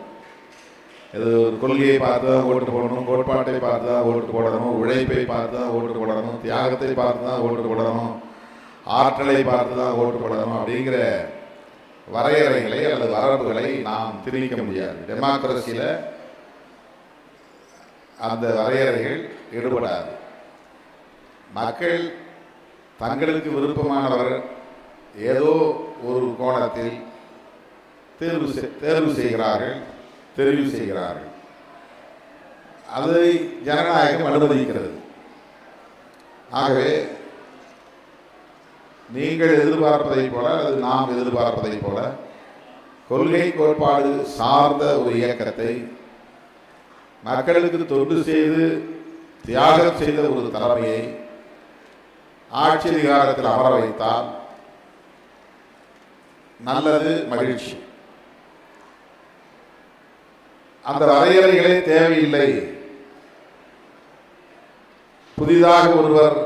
இது ஒரு கொள்கையை பார்த்து தான் ஓட்டு போடணும், கோட்பாட்டை பார்த்து தான் ஓட்டு போடணும், உழைப்பை பார்த்து தான் ஓட்டு போடணும், தியாகத்தை பார்த்து தான் ஓட்டு போடணும், ஆற்றலை பார்த்து தான் ஓட்டு போடணும் அப்படிங்கிற வரையறைகளை அல்லது வரம்புகளை நாம் திணிக்க முடியாது. டெமோக்ரஸியில் அந்த வரையறைகள் ஈடுபடாது. மக்கள் தங்களுக்கு விருப்பமானவர் ஏதோ ஒரு கோணத்தில் தெரிவு செய்கிறார்கள். அதை ஜனநாயகம் அனுமதிக்கிறது. ஆகவே நீங்கள் எதிர்பார்ப்பதைப் போல அல்லது நாம் எதிர்பார்ப்பதைப் போல கொள்கை கோட்பாடு சார்ந்த ஒரு இயக்கத்தை மக்களுக்கு தொண்டு செய்து தியாகம் செய்த ஒரு தலைமையை ஆட்சி அதிகாரத்தில் அமர வைத்தால் நல்லது, மகிழ்ச்சி. அந்த வரையறைகளே தேவையில்லை. புதிதாக ஒருவர்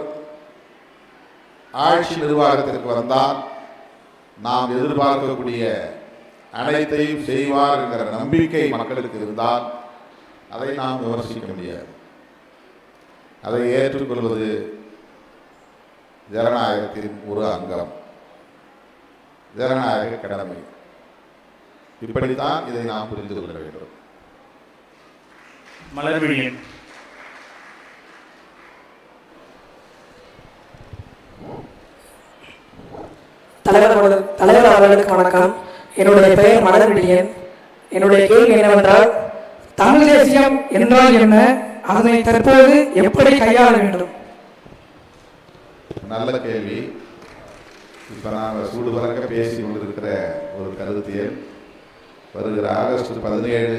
ஆட்சி நிர்வாகத்திற்கு வந்தால் நாம் எதிர்பார்க்கக்கூடிய அனைத்தையும் செய்வார் என்கிற நம்பிக்கை மக்களுக்கு இருந்தால் அதை நாம் விமர்சிக்க முடியாது. அதை ஏற்றுக்கொள்வது ஜனநாயகத்தின் ஒரு அங்கம், ஜனநாயக கடமை. இப்படித்தான் இதை நாம் புரிந்து கொள்ள வேண்டும். மலர்விழியன். தலைவர் அவர்களுக்கு வணக்கம். என்னுடைய பெயர் மலர்விழியன். என்னுடைய கேள்வி என்னவென்றால், தமிழ் தேசியம் என்றால் என்ன, அதனை தற்போது எப்படி கையாள வேண்டும்? நல்ல கேள்வி. இப்போ நாங்கள் சூடு பறக்க பேசி கொண்டிருக்கிற ஒரு கருத்தியல் வருகிற ஆகஸ்ட் 17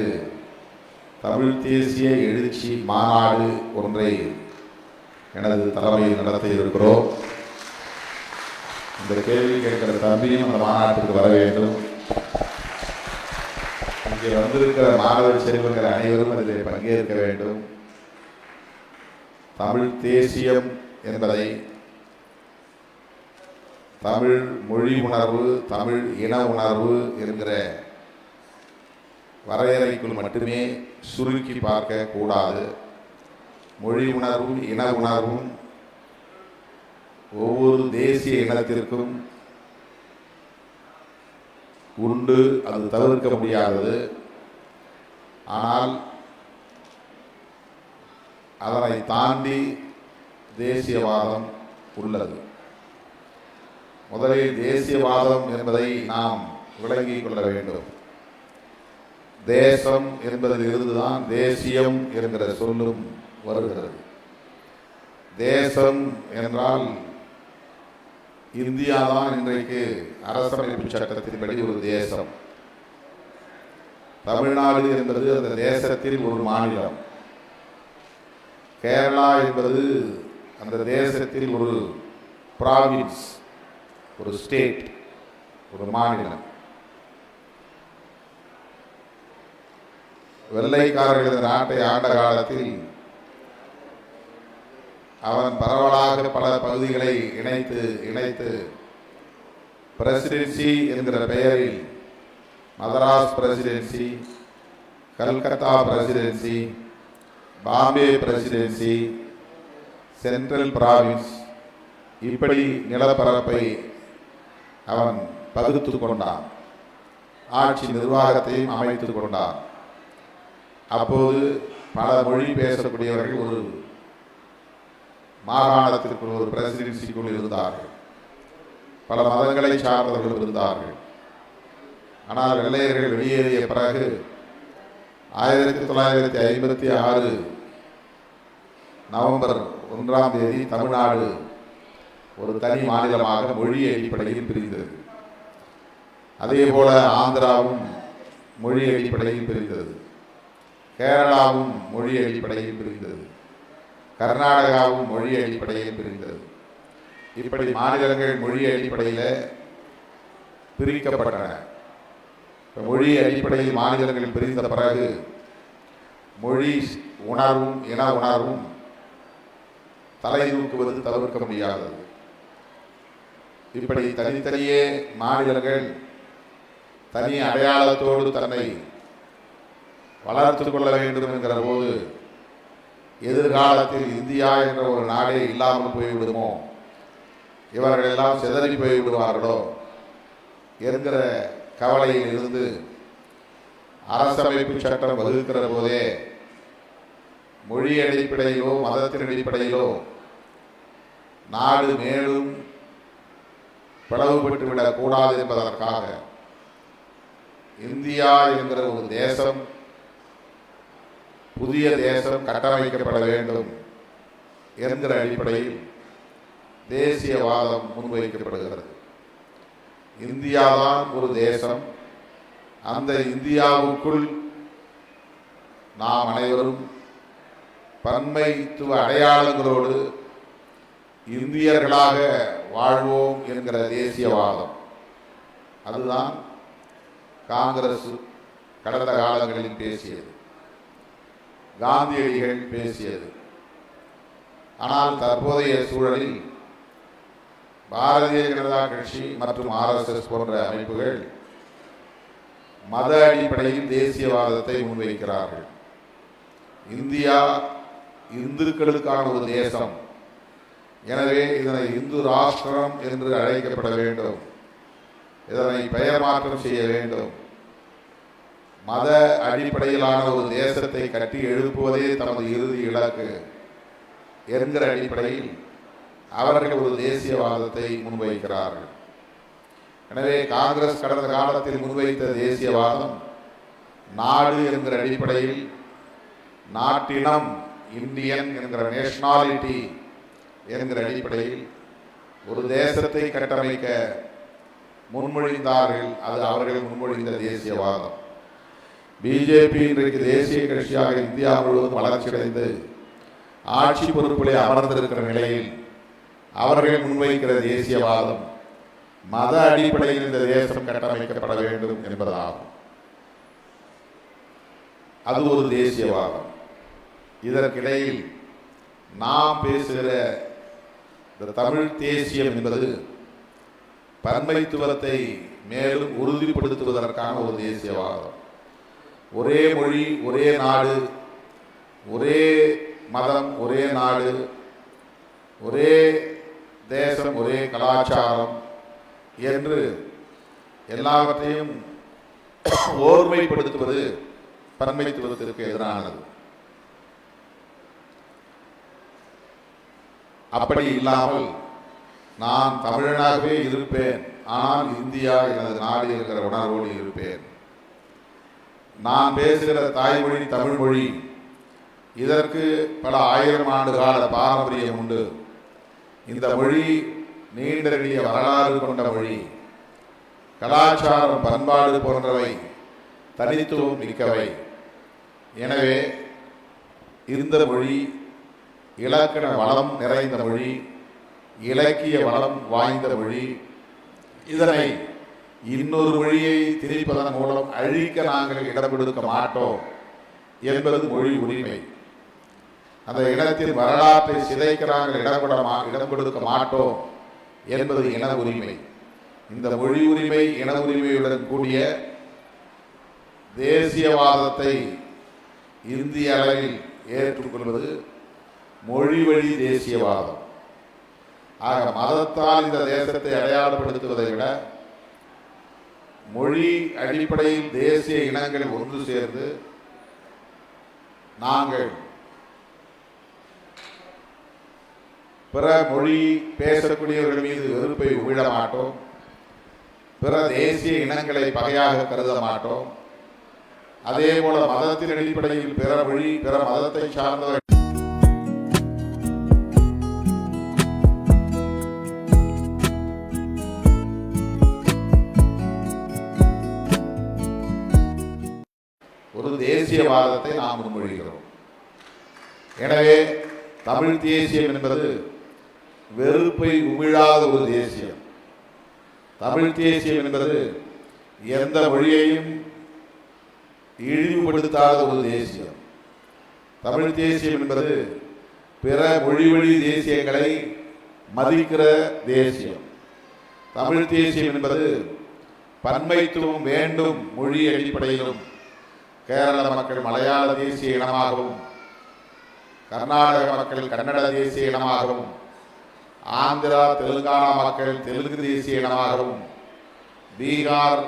தமிழ் தேசிய எழுச்சி மாநாடு ஒன்றை எனது தலைமையில் நடத்த இருக்கிறோம். இந்த கேள்வி கேட்கிற தம்பியும் அந்த மாநாட்டுக்கு வர வேண்டும். இங்கே வந்திருக்கிற மாணவ செல்வங்கள் அனைவரும் அதில் பங்கேற்க வேண்டும். தமிழ் தேசியம் என்பதை தமிழ் மொழி உணர்வு, தமிழ் இன உணர்வு என்கிற வரையறைக்குள் மட்டுமே சுருக்கி பார்க்க கூடாது. மொழி உணர்வும் இன உணர்வும் ஒவ்வொரு தேசிய இனத்திற்கும் உண்டு, அது தவிர்க்க முடியாதது. ஆனால் அதனை தாண்டி தேசியவாதம் உள்ளது. முதலில் தேசியவாதம் என்பதை நாம் விளங்கிக் கொள்ள வேண்டும். தேசம் என்பதில் இருந்துதான் தேசியம் என்கிற சொல்லும் வருகிறது. தேசம் என்றால் இந்தியா தான் இன்றைக்கு அரசமைப்பு சட்டத்தின்படி ஒரு தேசம். தமிழ்நாடு என்பது அந்த தேசத்தில் ஒரு மாநிலம். கேரளா என்பது அந்த தேசத்தில் ஒரு ப்ராவின்ஸ், ஒரு ஸ்டேட், ஒரு மாநிலம். வெள்ளைக்காரர்கள் இந்த நாட்டை ஆண்ட காலத்தில் அவன் பரவலாக பல பகுதிகளை இணைத்து பிரசிடென்சி என்கிற பெயரில் Madras presidency, Calcutta presidency, Bombay presidency, central province, இப்படி நிலப்பரப்பை அவன் பகுத்து கொண்டான். ஆட்சி நிர்வாகத்தையும் அமைத்துக் கொண்டான். அப்போது பல மொழி பேசக்கூடியவர்கள் ஒரு மாகாணத்திற்குள், ஒரு பிரசிடென்சிக்குள் இருந்தார்கள். பல மதங்களை சார்ந்தவர்கள் இருந்தார்கள். ஆனால் வெள்ளையர்கள் வெளியேறிய பிறகு 1956 நவம்பர் 1ஆம் தேதி தமிழ்நாடு ஒரு தனி மாநிலமாக மொழி அடிப்படையில் பிரிந்தது. அதே போல ஆந்திராவும் மொழி அடிப்படையில் பிரிந்தது. கேரளாவும் மொழி அடிப்படையில் பிரிந்தது. கர்நாடகாவும் மொழி அடிப்படையில் பிரிந்தது. இப்படி மாநிலங்கள் மொழி அடிப்படையில் பிரிக்கப்பட்டன. மொழி அடிப்படையில் மாநிலங்கள் பிரிந்த பிறகு மொழி உணர்வும் இன உணர்வும் தலை தூக்குவது தவிர்க்க முடியாதது. இப்படி தனித்தனியே மாநிலங்கள் தனி அடையாளத்தோடு தன்னை வளர்த்து கொள்ள வேண்டும் என்கிற போது எதிர்காலத்தில் இந்தியா என்ற ஒரு நாடே இல்லாமல் போய்விடுமோ, இவர்கள் எல்லாம் சிதறி போய்விடுவார்களோ என்கிற கவலையில் இருந்து அரசமைப்பு சட்டம் வகுக்கிற போதே மொழி அடிப்படையிலோ மதத்தின் அடிப்படையிலோ நாடு மேலும் பிளவுபட்டு விடக்கூடாது என்பதற்காக இந்தியா என்கிற ஒரு தேசம், புதிய தேசம் கட்டமைக்கப்பட வேண்டும் என்கிற அடிப்படையில் தேசியவாதம் முன்வைக்கப்படுகிறது. இந்தியாதான் ஒரு தேசம். அந்த இந்தியாவுக்குள் நாம் அனைவரும் பன்மைத்துவ அடையாளங்களோடு இந்தியர்களாக வாழ்வோம் என்கிற தேசியவாதம், அதுதான் காங்கிரஸ் கடந்த காலங்களில் பேசியது, காந்தியடிகள் பேசியது. ஆனால் தற்போதைய சூழலில் பாரதிய ஜனதா கட்சி மற்றும் RSS போன்ற அமைப்புகள் மத அடிப்படையில் தேசியவாதத்தை முன்வைக்கிறார்கள். இந்தியா இந்துக்களுக்கான ஒரு தேசம், எனவே இதனை இந்து ராஷ்டிரம் என்று அழைக்கப்பட வேண்டும், இதனை பெயர் மாற்றம் செய்ய வேண்டும், மத அடிப்படையிலான ஒரு தேசத்தை கட்டி எழுப்புவதே தமது இறுதி இலக்கு என்கிற அடிப்படையில் அவர்கள் ஒரு தேசியவாதத்தை முன்வைக்கிறார்கள். எனவே காங்கிரஸ் கடந்த காலத்தில் முன்வைத்த தேசியவாதம் நாடு என்கிற அடிப்படையில் நாட்டினம், இந்தியன் என்கிற நேஷனாலிட்டி என்கிற அடிப்படையில் ஒரு தேசத்தை கட்டமைக்க முன்மொழிந்தார்கள். அது அவர்கள் முன்மொழிந்த தேசியவாதம். பிஜேபி இன்றைக்கு தேசிய கட்சியாக இந்தியா முழுவதும் வளர்ச்சியடைந்து ஆட்சி பொறுப்பிலே அமர்ந்திருக்கிற நிலையில் அவர்கள் முன்வைக்கிற தேசியவாதம் மத அடிப்படையில் இந்த தேசம் கட்டமைக்கப்பட வேண்டும் என்பதாகும். அது ஒரு தேசியவாதம். இதற்கிடையில் நாம் பேசுகிற இந்த தமிழ் தேசியம் என்பது பன்மைத்துவத்தை மேலும் உறுதிப்படுத்துவதற்கான ஒரு தேசியவாதம். ஒரே மொழி, ஒரே நாடு, ஒரே மதம், ஒரே நாடு, ஒரே தேசம், ஒரே கலாச்சாரம் என்று எல்லாவற்றையும் ஓர்மைப்படுத்துவது பன்மைத்துவத்திற்கு எதிரானது. அப்படி இல்லாமல் நான் தமிழனாகவே இருப்பேன், ஆனால் இந்தியா எனது நாடு என்கிற உணர்வோடு இருப்பேன் நான் பேசுகிற தாய்மொழி தமிழ் மொழி. இதற்கு பல ஆயிரம் ஆண்டு கால பாரம்பரியம் உண்டு. இந்த மொழி நீண்ட நெடிய வரலாறு கொண்ட மொழி. கலாச்சாரம், பண்பாடு போன்றவை தனித்துவம் மிக்கவை. எனவே இந்த மொழி இலக்கண வளம் நிறைந்த மொழி, இலக்கிய வளம் வாய்ந்த மொழி. இதனை இன்னொரு மொழியை திணிப்பதன் மூலம் அழிக்க நாங்கள் இடம் கொடுக்க மாட்டோம் என்பது மொழி உரிமை. அந்த இடத்தின் வரலாற்றை சிதைக்க நாங்கள் இடம் கொடுக்க மாட்டோம் என்பது இன உரிமை. இந்த மொழி உரிமை, இன உரிமையுடன் கூடிய தேசியவாதத்தை இந்திய அளவில் ஏற்றுக்கொள்வது மொழி வழி தேசியவாதம். ஆக மதத்தால் இந்த தேசத்தை அடையாளப்படுத்துவதை விட மொழி அடிப்படையில் தேசிய இனங்களை ஒன்று சேர்ந்து நாங்கள் பிற மொழி பேசக்கூடியவர்கள் மீது வெறுப்பை உமிழ மாட்டோம், பிற தேசிய இனங்களை பகையாக கருத மாட்டோம். அதே போல மதத்தின் அடிப்படையில் பிற மொழி, பிற மதத்தை சார்ந்தவர்கள் ஒரு தேசியவாதத்தை நாம் முன்மொழிகிறோம். எனவே தமிழ் தேசியம் என்பது வெறுப்பை உமிழாத ஒரு தேசியம். தமிழ் தேசியம் என்பது எந்த மொழியையும் இழிவுபடுத்தாத ஒரு தேசியம். தமிழ் தேசியம் என்பது பிற மொழி வழி தேசியங்களை மதிக்கிற தேசியம். தமிழ் தேசியம் என்பது பன்மைத்துவம் வேண்டும் மொழி அடிப்படையிலும் கேரள மக்கள் மலையாள தேசிய இனமாகவும், கர்நாடக மக்கள் கன்னட தேசிய இனமாகவும், ஆந்திரா தெலுங்கானா மக்கள் தெலுங்கு தேசிய இனமாகவும், பீகார்,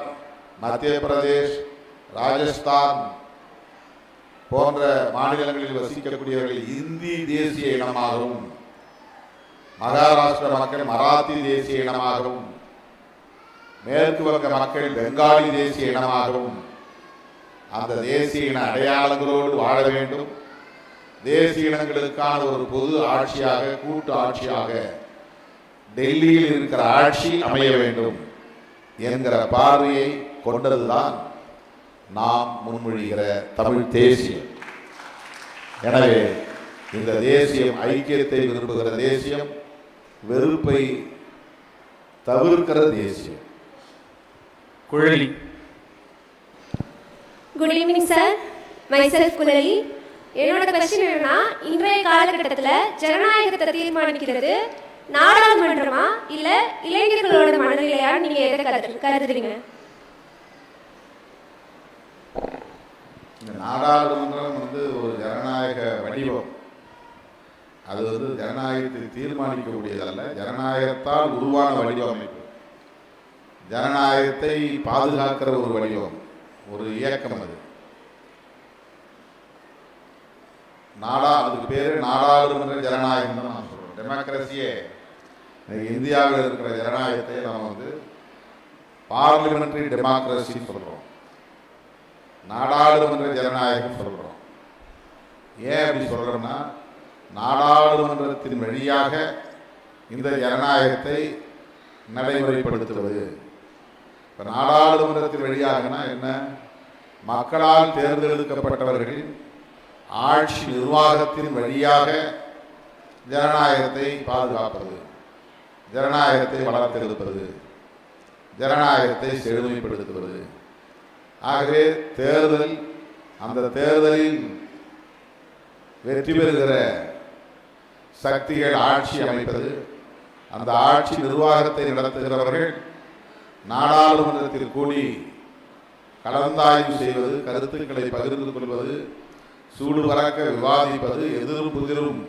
மத்திய பிரதேஷ், ராஜஸ்தான் போன்ற மாநிலங்களில் வசிக்கக்கூடியவர்கள் இந்தி தேசிய இனமாகவும், மகாராஷ்டிர மக்கள் மராத்தி தேசிய இனமாகவும், மேற்கு வங்க மக்கள் பெங்காலி தேசிய இனமாகவும் அந்த தேசிய இன அடையாளங்களோடு வாழ வேண்டும். தேசிய இனங்களுக்கான ஒரு பொது ஆட்சியாக, கூட்டு ஆட்சியாக டெல்லியில் இருக்கிற ஆட்சி அமைய வேண்டும் என்கிற பார்வையை கொண்டதுதான் நாம் முன்மொழிகிற தமிழ் தேசியம். எனவே இந்த தேசியம் ஐக்கியத்தை விரும்புகிற தேசியம், வெறுப்பை தவிர்க்கிற தேசியம். குழலி. குட் ஈவினிங் சார், மைசெல்ஃப் குழலி. என்னோட கொஸ்டின் என்னன்னா, இன்றைய காலகட்டத்தில் ஜனநாயகத்தை தீர்மானிக்கிறது நாடாளுமன்றமா இல்ல இளைஞர்களோட மனநிலையா, நீங்க எதை கருதுறீங்க? இந்த நாடாளுமன்றம் ஒரு ஜனநாயக வடிவம். அது ஜனநாயகத்தை தீர்மானிக்கக்கூடியதல்ல, ஜனநாயகத்தால் உருவான வடிவமைப்பு, ஜனநாயகத்தை பாதுகாக்கிற ஒரு வடிவம், ஒரு இயக்கம். அது அதுக்கு பேரு நாடாளுமன்ற ஜனநாயகம் தான் நான் சொல்றோம். டெமோக்ரஸியே இந்தியாவில் இருக்கிற ஜனநாயகத்தை நம்ம பார்லிமெண்டரி டெமோக்ரஸின்னு சொல்றோம், நாடாளுமன்ற ஜனநாயகம் சொல்றோம். ஏன் அப்படி சொல்றோம்னா, நாடாளுமன்றத்தின் வழியாக இந்த ஜனநாயகத்தை நடைமுறைப்படுத்துவது. இப்போ நாடாளுமன்றத்தின் வழியாகனா என்ன? மக்களால் தேர்ந்தெடுக்கப்பட்டவர்கள் ஆட்சி நிர்வாகத்தின் வழியாக ஜனநாயகத்தை பாதுகாப்பது, ஜனநாயகத்தை வளர்த்தெடுப்பது, ஜனநாயகத்தை செழுமைப்படுத்துவது. ஆகவே தேர்தல், அந்த தேர்தலில் வெற்றி பெறுகிற சக்திகள் ஆட்சி அமைப்பது, அந்த ஆட்சி நிர்வாகத்தை நடத்துகிறவர்கள் நாடாளுமன்றத்தில் கூடி கலந்தாய்வு செய்வது, கருத்துக்களை பகிர்ந்து கொள்வது, சூடு பறக்க விவாதிப்பது, எதிரும் புதிரும்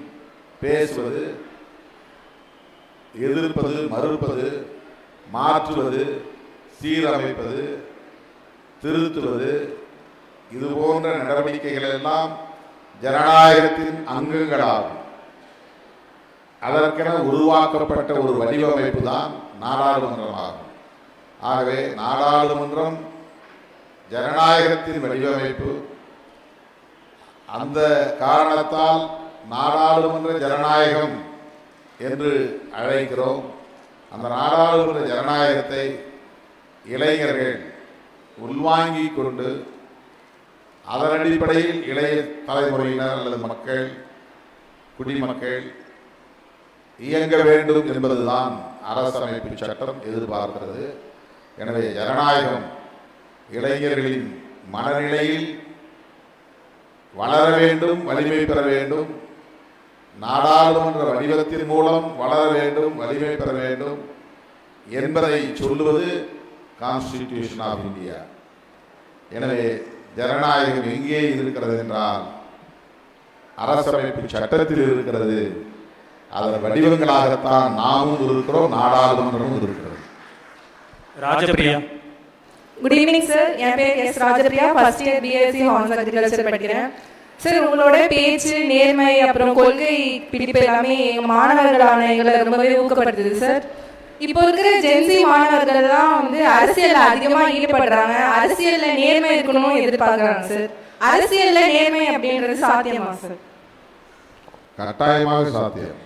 பேசுவது, எதிர்ப்பது, மறுப்பது, மாற்றுவது, சீரமைப்பது, திருத்துவது, இது போன்ற நடவடிக்கைகள் எல்லாம் ஜனநாயகத்தின் அங்கங்களாகும். அதற்கென உருவாக்கப்பட்ட ஒரு வடிவமைப்பு தான் நாடாளுமன்றமாகும். ஆகவே நாடாளுமன்றம் ஜனநாயகத்தின் வடிவமைப்பு. அந்த காரணத்தால் நாடாளுமன்ற ஜனநாயகம் என்று அழைக்கிறோம். அந்த நாடாளுமன்ற ஜனநாயகத்தை இளைஞர்கள் உள்வாங்கிக் கொண்டு அதன் அடிப்படையில் இளைய தலைமுறையினர் அல்லது மக்கள், குடிமக்கள் இயங்க வேண்டும் என்பதுதான் அரசமைப்பு சட்டம் எதிர்பார்க்கிறது. எனவே ஜனநாயகம் இளைஞர்களின் மனநிலையில் வளர வேண்டும், வலிமை பெற வேண்டும். நாடாளுமன்ற வடிவத்தின் மூலம் வளர வேண்டும், வலிமை பெற வேண்டும் என்பதை சொல்லுவது கான்ஸ்டிடியூஷன் ஆஃப் இந்தியா. எனவே ஜனநாயகம் எங்கே இருக்கிறது என்றால் அரசமைப்பு சட்டத்தில் இருக்கிறது. அதன் வடிவங்களாகத்தான் நாமும் இருக்கிறோம், நாடாளுமன்றமும் இருக்கிறது. ராஜபிரியா. Good evening sir. என் பேர் S Rajapriya. First year BSc hons agriculture படிக்கிறேன். சார், உங்களோட பேச்சு, நேர்மை, அப்புறம் கொள்கை பிடிப்பு எல்லாமே எங்கள் மாணவர்களான எங்களை ரொம்பவே ஊக்கப்படுத்துது சார். இப்போ இருக்கிற ஜென்சி மாணவர்கள்லாம் வந்து அரசியலில் அதிகமாக ஈடுபடுறாங்க. அரசியலில் நேர்மை இருக்கணும்னு எதிர்பார்க்குறாங்க சார். அரசியலில் நேர்மை அப்படின்றது சாத்தியமா சார்? கட்டாயமாக சாத்தியம்.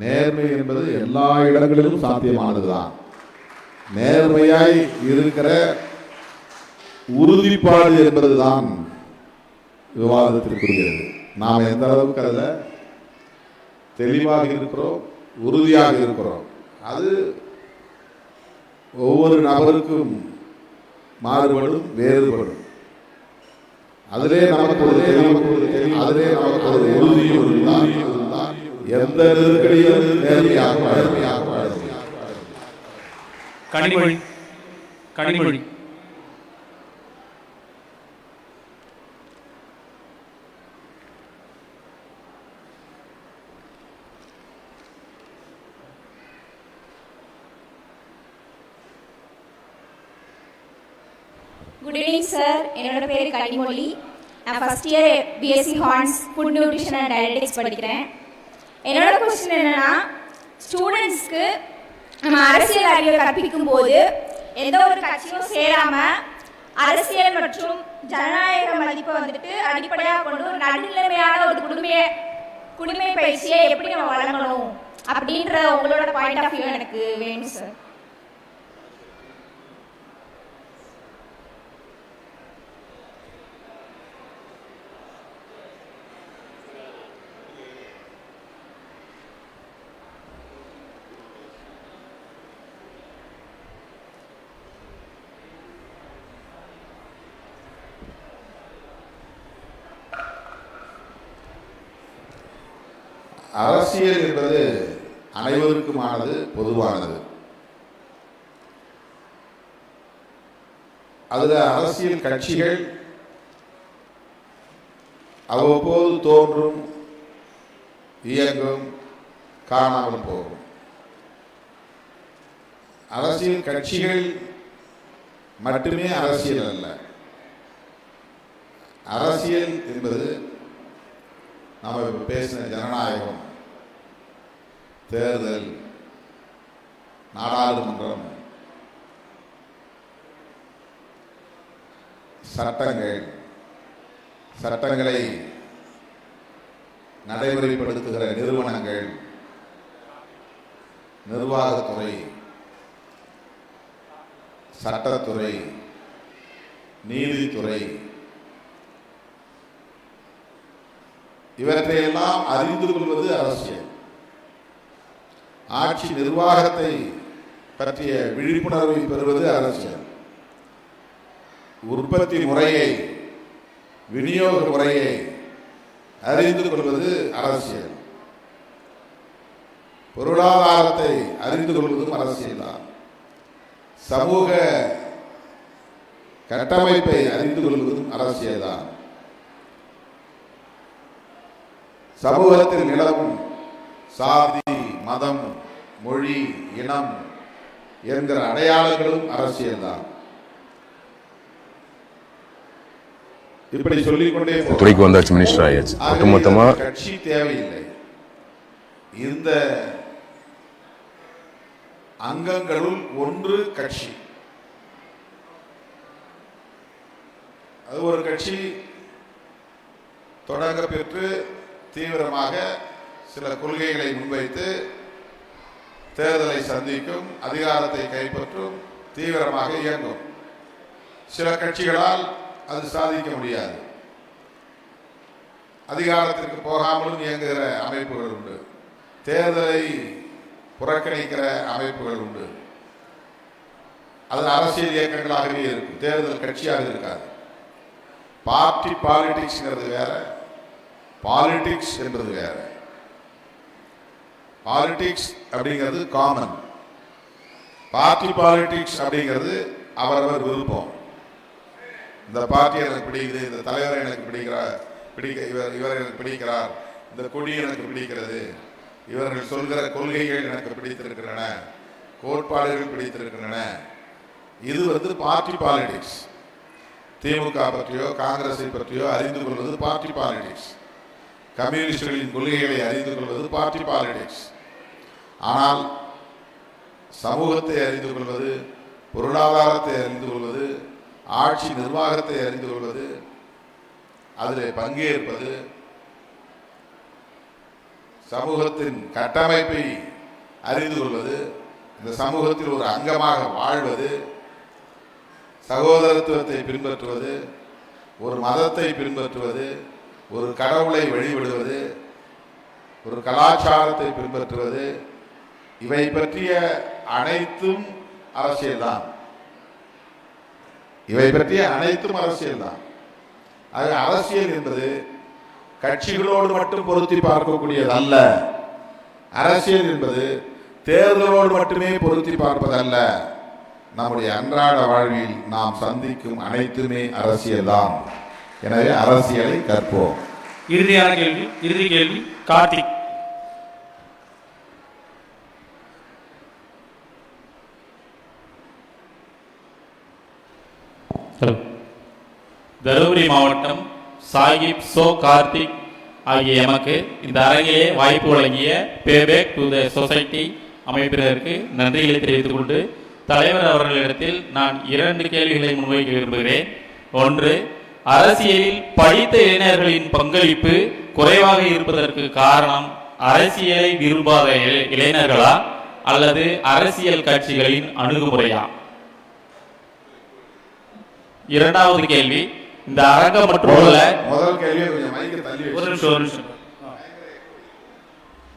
நேர்மை என்பது எல்லா இடங்களிலும் சாத்தியமானதுதான். நேர்மையாய் இருக்கிற உறுதிப்பாடு என்பதுதான் விவாதத்திற்குரியது. நாம் எந்த அளவுக்கு அதில் தெளிவாக இருக்கிறோம், உறுதியாக இருக்கிறோம், அது ஒவ்வொரு நபருக்கும் மாறுபடும், வேறுபடும். அதிலே நமக்கு ஒரு அதிலே நமக்கு ஒரு உறுதியும் இருந்தால் எந்த நெருக்கடியும் நேர்மையாக Kanimozhi. Kanimozhi. Good evening sir. என்னோட பேர் கனிமொழி. நான் ஃபர்ஸ்ட் இயர் பிஎஸ்சி ஹார்ஸ் ஃபுட் நியூட்ரிஷன் அண்ட் டயபெட்டிக்ஸ் படிக்கிறேன். என்னோட கொஸ்டின் என்னன்னா, ஸ்டூடெண்ட்ஸ்க்கு நம்ம அரசியல் அறிவை கற்பிக்கும் போது எந்த ஒரு கட்சியும் சேராம அரசியல் மற்றும் ஜனநாயக மதிப்பை வந்துட்டு அடிப்படையாக கொண்டு ஒரு நடுநிலைமையான ஒரு குடிமை பயிற்சியை எப்படி நம்ம வழங்கணும் அப்படின்ற உங்களோட பாயிண்ட் ஆஃப் வியூ எனக்கு வேணும் சார். அரசியல் என்பது அனைவருக்குமானது, பொதுவானது. அதில் அரசியல் கட்சிகள் அவ்வப்போது தோன்றும், இயங்கும், காணாமல் போகும். அரசியல் கட்சிகள் மட்டுமே அரசியல் அல்ல. அரசியல் என்பது நாம் இப்போ பேசின ஜனநாயகம், தேர்தல், நாடாளுமன்றம், சட்டங்கள், சட்டங்களை நடைமுறைப்படுத்துகிற நிறுவனங்கள், நிர்வாகத்துறை, சட்டத்துறை, நீதித்துறை, இவற்றையெல்லாம் அறிந்து கொள்வது அரசியல். ஆட்சி நிர்வாகத்தை பற்றிய விழிப்புணர்வை பெறுவது அரசியல். உற்பத்தி முறையை, விநியோக முறையை அறிந்து கொள்வது அரசியல். பொருளாதாரத்தை அறிந்து கொள்வதும் அரசியல் தான். சமூக கட்டமைப்பை அறிந்து கொள்வதும் அரசியல் தான். சமூகத்தில் நிலவும் சாதி, மதம், மொழி, இனம் என்கிற அடையாளங்களும் அரசியல் தான். இப்படி சொல்லிக்கொண்டே துறைக்கு வந்தாச்சு, மினிஸ்டர் ஆயாச்சு. ஒட்டுமொத்தமா கட்சி தேவையில்லை. இந்த அங்கங்களுள் ஒன்று கட்சி. அது ஒரு கட்சி தொடங்க பெற்று தீவிரமாக சில கொள்கைகளை முன்வைத்து தேர்தலை சந்திக்கும், அதிகாரத்தை கைப்பற்றும், தீவிரமாக இயங்கும். சில கட்சிகளால் அது சாதிக்க முடியாது. அதிகாரத்திற்கு போகாமலும் இயங்குகிற அமைப்புகள் உண்டு. தேர்தலை புறக்கணிக்கிற அமைப்புகள் உண்டு. அது அரசியல் இயக்கங்களாகவே இருக்கும், தேர்தல் கட்சியாக இருக்காது. பார்ட்டி பாலிடிக்ஸ்ங்கிறது வேற, பாலிடிக்ஸ் என்பது வேற. பாலிடிக்ஸ் அப்படிங்கிறது காமன், பார்ட்டி பாலிடிக்ஸ் அப்படிங்கிறது அவரவர் விருப்பம். இந்த பார்ட்டி எனக்கு பிடிக்குது, இந்த தலைவர் எனக்கு இவர் எனக்கு பிடிக்கிறார், இந்த கொடி எனக்கு பிடிக்கிறது, இவர்கள் சொல்கிற கொள்கைகள் எனக்கு பிடித்திருக்கின்றன, கோட்பாடுகள் பிடித்திருக்கின்றன. இது பார்ட்டி பாலிடிக்ஸ். திமுக பற்றியோ காங்கிரஸை பற்றியோ அறிந்து கொள்வது பார்ட்டி பாலிடிக்ஸ். கம்யூனிஸ்டுகளின் கொள்கைகளை அறிந்து கொள்வது பார்ட்டி பாலிடிக்ஸ். ஆனால் சமூகத்தை அறிந்து கொள்வது, பொருளாதாரத்தை அறிந்து கொள்வது, ஆட்சி நிர்வாகத்தை அறிந்து கொள்வது, அதில் பங்கேற்பது, சமூகத்தின் கட்டமைப்பை அறிந்து கொள்வது, இந்த சமூகத்தில் ஒரு அங்கமாக வாழ்வது, சகோதரத்துவத்தை பின்பற்றுவது, ஒரு மதத்தை பின்பற்றுவது, ஒரு கடவுளை வழிபடுவது, ஒரு கலாச்சாரத்தை பின்பற்றுவது, இவை பற்றிய அனைத்தும் அரசியல்தான். இவை பற்றிய அனைத்தும் அரசியல்தான். அது அரசியல் என்பது கட்சிகளோடு மட்டும் பொருத்தி பார்க்கக்கூடியது அல்ல. அரசியல் என்பது தேர்தலோடு மட்டுமே பொருத்தி பார்ப்பதல்ல. நம்முடைய அன்றாட வாழ்வில் நாம் சந்திக்கும் அனைத்துமே அரசியல் தான். எனவே அரசியலை கற்போம். இறுதி கேள்வி கார்த்திக். தருமபுரி மாவட்டம் சாகிப் சோ கார்த்திக் ஆகிய எமக்கு இந்த அரங்கிலே வாய்ப்பு வழங்கிய பேபேக் டு த சொசைட்டி அமைப்பினருக்கு நன்றிகளை தெரிவித்துக் கொண்டு தலைவர் அவர்களிடத்தில் நான் 2 கேள்விகளை முன்வைக்க விரும்புகிறேன். ஒன்று, அரசியலில் படித்த இளைஞர்களின் பங்களிப்பு குறைவாக இருப்பதற்கு காரணம் அரசியலை விரும்பாத இளைஞர்களா அல்லது அரசியல் கட்சிகளின் அணுகுமுறையா? இரண்டாவது கேள்வி, இந்த அரங்கம் மட்டுமல்ல, முதல் கேள்வி கொஞ்சம் மைக்கை தள்ளி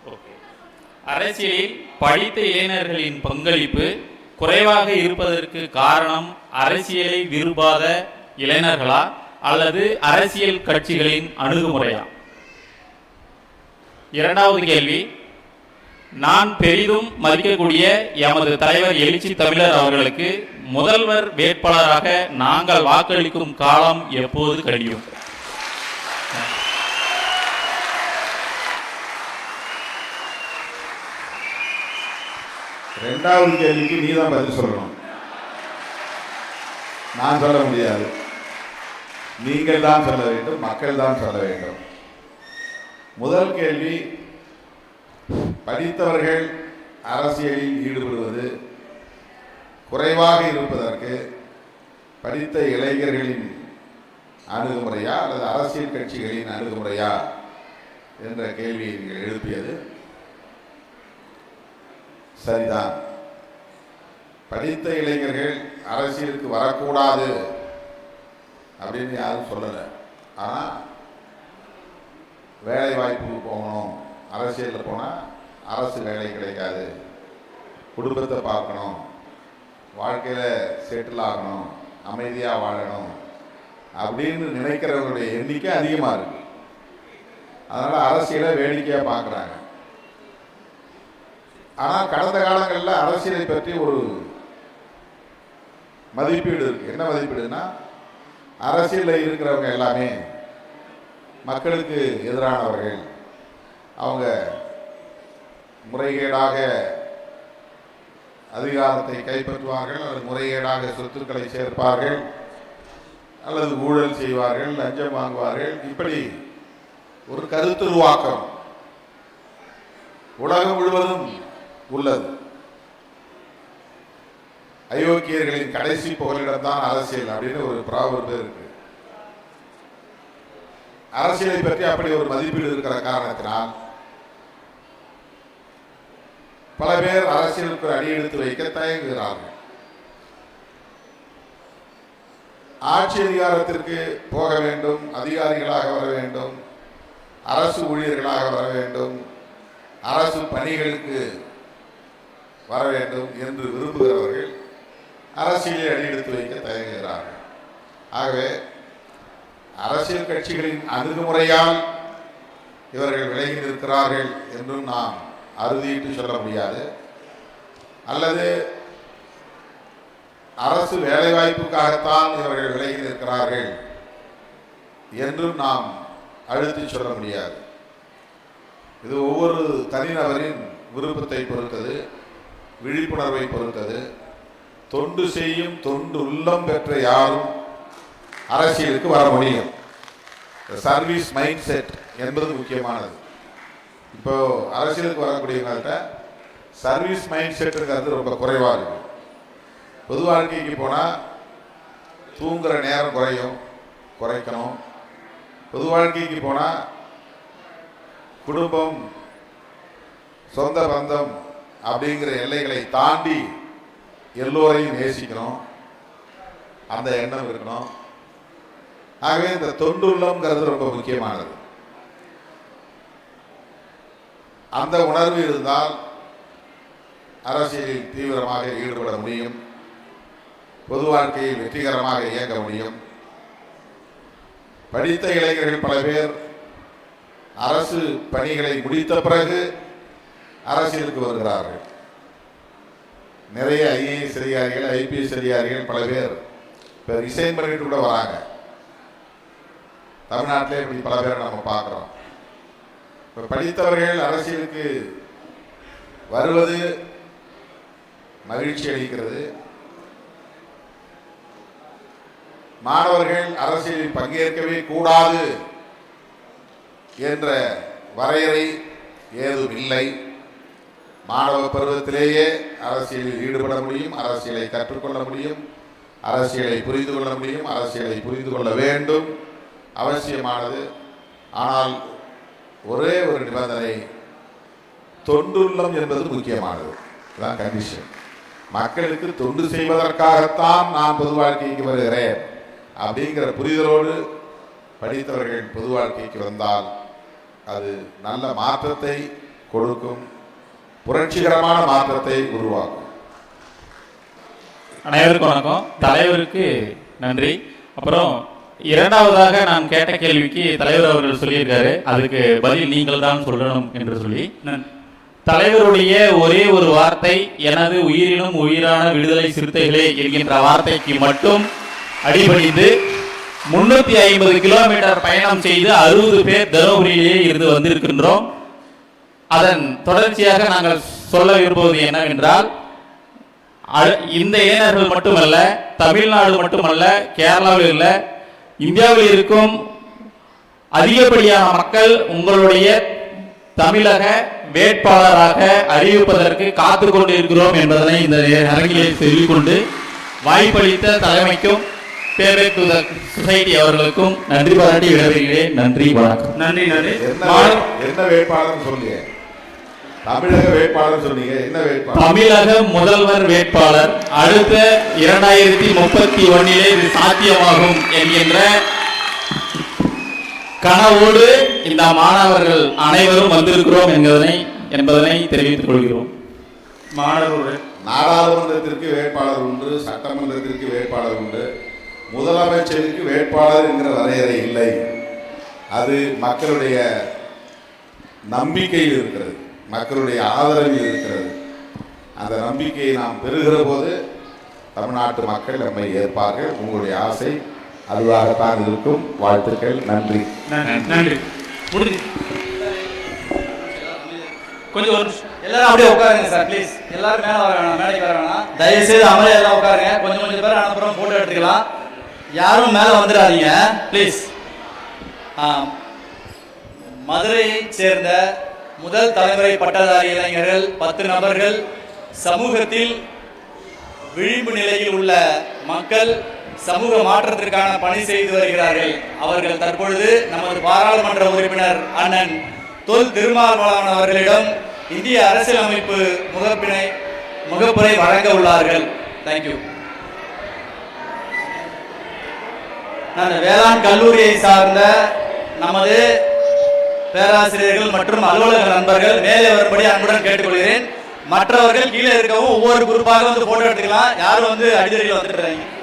ஒரு அரசியலில் படித்த இளைஞர்களின் பங்களிப்பு குறைவாக இருப்பதற்கு காரணம் அரசியலை விரும்பாத இளைஞர்களா அல்லது அரசியல் கட்சிகளின் அணுகுமுறையா? இரண்டாவது கேள்வி, நான் பெரிதும் மதிக்கக்கூடிய எமது தலைவர் எழுச்சி தமிழர் அவர்களுக்கு முதல்வர் வேட்பாளராக நாங்கள் வாக்களிக்கும் காலம் எப்போது கழியும்? இரண்டாவது கேள்விக்கு நீ தான் பதில் சொல்லணும், நான் சொல்ல முடியாது. நீங்கள் தான் சொல்ல வேண்டும், மக்கள் தான் சொல்ல வேண்டும். முதல் கேள்வி, படித்தவர்கள் அரசியலில் ஈடுபடுவது குறைவாக இருப்பதற்கு படித்த இளைஞர்களின் அணுகுமுறையா அல்லது அரசியல் கட்சிகளின் அணுகுமுறையா என்ற கேள்வியை நீங்கள் எழுப்பியது சரிதான். படித்த இளைஞர்கள் அரசியலுக்கு வரக்கூடாது அப்படின்னு யாரும் சொல்லலை. ஆனால் வேலை வாய்ப்பு போகணும், அரசியலில் போனால் அரசு வேலை கிடைக்காது, குடும்பத்தை பார்க்கணும், வாழ்க்கையில் செட்டில் ஆகணும், அமைதியாக வாழணும் அப்படின்னு நினைக்கிறவங்களுடைய எண்ணிக்கை அதிகமாக இருக்கு. அதனால் அரசியலை வேடிக்கையாக பார்க்குறாங்க. ஆனால் கடந்த காலங்களில் அரசியலை பற்றி ஒரு மதிப்பீடு இருக்கு. என்ன மதிப்பீடுனா, அரசியலில் இருக்கிறவங்க எல்லாமே மக்களுக்கு எதிரானவர்கள், அவங்க முறைகேடாக அதிகாரத்தை கைப்பற்றுவார்கள் அல்லது முறைகேடாக சொத்துக்களை சேர்ப்பார்கள் அல்லது ஊழல் செய்வார்கள், லஞ்சம் வாங்குவார்கள். இப்படி ஒரு கருத்துருவாக்கம் உலகம் முழுவதும் உள்ளது. அயோக்கியர்களின் கடைசி புகலிடம் தான் அரசியல் அப்படின்னு ஒரு ப்ராவர்பு இருக்கு. அரசியலை பற்றி அப்படி ஒரு மதிப்பீடு இருக்கிற காரணத்தினால் பல பேர் அரசியலுக்கு அடியெடுத்து வைக்க தயங்குகிறார்கள். ஆட்சி அதிகாரத்திற்கு போக வேண்டும், அதிகாரிகளாக வர வேண்டும், அரசு ஊழியர்களாக வர வேண்டும், அரசு பணிகளுக்கு வர வேண்டும் என்று விரும்புகிறவர்கள் அரசியலை அடியெடுத்து வைக்க தயங்குகிறார்கள். ஆகவே அரசியல் கட்சிகளின் அணுகுமுறையால் இவர்கள் விலகி நிற்கிறார்கள் என்றும் நாம் அறுதியிட்டு சொல்ல முடியாது. அல்லது அரசு வேலைவாய்ப்புக்காகத்தான் இவர்கள் விலகி நிற்கிறார்கள் என்றும் நாம் அழுத்தி சொல்ல முடியாது. இது ஒவ்வொரு தனிநபரின் விருப்பத்தை பொறுத்தது, விழிப்புணர்வை பொறுத்தது. தொண்டு செய்யும் தொண்டு உள்ளம் பெற்ற யாரும் அரசியலுக்கு வர முடியும். சர்வீஸ் மைண்ட் செட் என்பது முக்கியமானது. இப்போ அரசியலுக்கு வரக்கூடியவங்கள்ட்ட சர்வீஸ் மைண்ட் செட்டுங்கிறது ரொம்ப குறைவாக இருக்கு. பொது வாழ்க்கைக்கு போனால் தூங்குகிற நேரம் குறைக்கணும். பொது வாழ்க்கைக்கு போனால் குடும்பம், சொந்த பந்தம் அப்படிங்கிற எல்லைகளை தாண்டி எல்லோரையும் நேசிக்கணும், அந்த எண்ணம் இருக்கணும். ஆகவே இந்த தொண்டுள்ளம்ங்கிறது ரொம்ப முக்கியமானது. அந்த உணர்வு இருந்தால் அரசியலில் தீவிரமாக ஈடுபட முடியும், பொது வாழ்க்கையில் வெற்றிகரமாக இயங்க முடியும். படித்த இளைஞர்கள் பல பேர் அரசு பணிகளை முடித்த பிறகு அரசியலுக்கு வருகிறார்கள். நிறைய ஐஏஎஸ் அதிகாரிகள், ஐபிஎஸ் அதிகாரிகள் பல பேர் இப்போ ரிசைன் பண்ணிட்டு கூட வராங்க. தமிழ்நாட்டிலே இப்படி பல பேரை நம்ம பார்க்குறோம். இப்போ படித்தவர்கள் அரசியலுக்கு வருவது மகிழ்ச்சி அளிக்கிறது. மாணவர்கள் அரசியலில் பங்கேற்கவே கூடாது என்ற வரையறை ஏதும் இல்லை. மாணவ பருவத்திலேயே அரசியலில் ஈடுபட முடியும், அரசியலை கற்றுக்கொள்ள முடியும், அரசியலை புரிந்து கொள்ள முடியும், அரசியலை புரிந்து கொள்ள வேண்டும், அவசியமானது. ஆனால் ஒரே ஒரு நிபந்தனை, தொண்டுள்ளம் என்பது முக்கியமானது. இதுதான் கண்டிஷன். மக்களுக்கு தொண்டு செய்வதற்காகத்தான் நான் பொது வாழ்க்கைக்கு வருகிறேன் அப்படிங்கிற புரிதலோடு படித்தவர்கள் பொது வாழ்க்கைக்கு வந்தால் அது நல்ல மாற்றத்தை கொடுக்கும், புரட்சிகரமான மாற்றத்தை உருவாக்கும். அனைவருக்கும் வணக்கம். தலைவருக்கு நன்றி. அப்புறம் இரண்டாவதாக நான் கேட்ட கேள்விக்கு தலைவர் அவர்கள் சொல்லியிருக்காரு, அதுக்கு பதில் நீங்கள் தான் சொல்லணும் என்று சொல்லி, தலைவருடைய ஒரே ஒரு வார்த்தை, எனது உயிரினும் உயிரான விடுதலை சிறுத்தைகளே என்கின்ற வார்த்தைக்கு மட்டும் அடிபணிந்து 350 கிலோமீட்டர் பயணம் செய்து 60 பேர் தருமபுரியிலேயே இருந்து வந்திருக்கின்றோம். அதன் தொடர்ச்சியாக நாங்கள் சொல்ல விரும்புவது என்னவென்றால், இந்த இளைஞர்கள் மட்டுமல்ல, தமிழ்நாடு மட்டுமல்ல, கேரளாவில் இல்லை, இந்தியாவில் இருக்கும் அதிகப்படியான மக்கள் உங்களுடைய தமிழக வேட்பாளராக அறிவிப்பதற்கு காத்து கொண்டு இருக்கிறோம் என்பதனை இந்த அரங்கிலே சொல்லிக்கொண்டு வாய்ப்பளித்த தலைமைக்கும் பேபேக் டு தி சொசைட்டி அவர்களுக்கும் நன்றி பாராட்டி விடைபெறுகிறேன். நன்றி, வணக்கம். நன்றி. என்ன வேட்பாளர் சொல்லுங்க? தமிழக வேட்பாளர் சொன்னீங்க, என்ன வேட்பாளர்? தமிழக முதல்வர் வேட்பாளர். அடுத்த 2031 இது சாத்தியமாகும் என்கின்ற கனவோடு இந்த மாணவர்கள் அனைவரும் வந்திருக்கிறோம் என்பதனை தெரிவித்துக் கொள்கிறோம். மாணவர்கள் நாடாளுமன்றத்திற்கு வேட்பாளர் உண்டு, சட்டமன்றத்திற்கு வேட்பாளர் உண்டு, முதலமைச்சருக்கு வேட்பாளர் என்கிற வரையறை இல்லை. அது மக்களுடைய நம்பிக்கையில் இருக்கிறது, மக்களுடைய ஆதரவில் இருக்கிறது. அந்த நம்பிக்கையை நாம் பெறுகிற போது தமிழ்நாட்டு மக்கள் நம்மை ஏற்பார்கள். உங்களுடைய ஆசை அதுவாகத்தான் இருக்கும். வாழ்த்துக்கள். நன்றி. நன்றி. கொஞ்சம் எல்லாரும் அப்படியே உட்காருங்க சார், ப்ளீஸ். எல்லாரும் மேலே வர வேணாம், மேடைக்கு வர வேணாம், தயவுசெய்து அமைதியா எல்லாம் உட்காருங்க. கொஞ்சம் பேர் அனுப்புறோம், போட்டோ எடுத்துக்கலாம். யாரும் மேலே வந்துடாதீங்க ப்ளீஸ். மதுரையைச் சேர்ந்த முதல் தலைமுறை பட்டதாரி இளைஞர்கள் 10 நபர்கள், சமூகத்தில் விளிம்பு நிலையில் உள்ள மக்கள், சமூக மாற்றத்திற்கான பணி செய்து வருகிறார்கள். அவர்கள் தற்பொழுது நமது பாராளுமன்ற உறுப்பினர் அண்ணன் தொல் திருமாவளவன் அவர்களிடம் இந்திய அரசியலமைப்பு முகப்புரை வழங்க உள்ளார்கள். தேங்க்யூ. நான் வேளாண் கல்லூரியை சார்ந்த நமது பேராசிரியர்கள் மற்றும் அலுவலக நண்பர்கள் மேலே வரும்படி அன்புடன் கேட்டுக்கொள்கிறேன். மற்றவர்கள் கீழே இருக்கவும் ஒவ்வொரு குரூப்பாக வந்து போட்டோ எடுத்துக்கலாம். யாரும் வந்து அடிதடியில் வந்துட்டு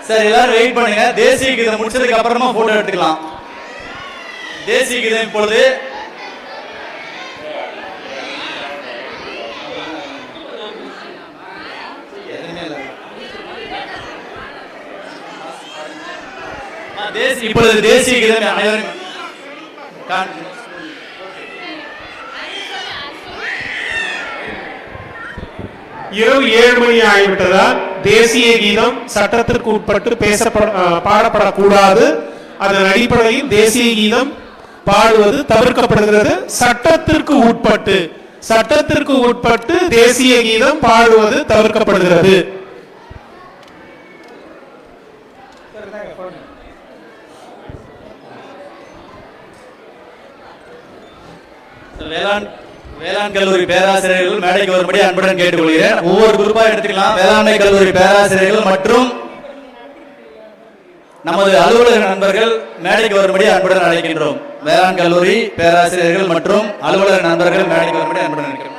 சார், எல்லாரும் வெயிட் பண்ணுங்க. தேசிய கீதம் முடிச்சதுக்கு அப்புறமா போட்டோ எடுத்துக்கலாம். தேசிய கீதம் இப்பொழுது தேசிய கீதம் அனைவரும் இரவு 7 மணி ஆகிவிட்டதால் தேசிய கீதம் சட்டத்திற்கு உட்பட்டு பாடப்படக்கூடாது. அதன் அடிப்படையில் தேசிய கீதம் பாடுவது தவிர்க்கப்படுகிறது. சட்டத்திற்கு உட்பட்டு தேசிய கீதம் பாடுவது தவிர்க்கப்படுகிறது. வேளாண் கல்லூரி பேராசிரியர்கள் மேடைக்கு வரும்படி அன்புடன் கேட்டுக்கொள்கிறேன். ஒவ்வொரு குரூப்பா எடுத்துக்கலாம். வேளாண்மை கல்லூரி பேராசிரியர்கள் மற்றும் நமது அலுவலக நண்பர்கள் மேடைக்கு வரும்படி அன்புடன் அழைக்கின்றோம். வேளாண் கல்லூரி பேராசிரியர்கள் மற்றும் அலுவலக நண்பர்கள் மேடைக்கு வரும்படி அன்புடன் அழைக்கிறோம்.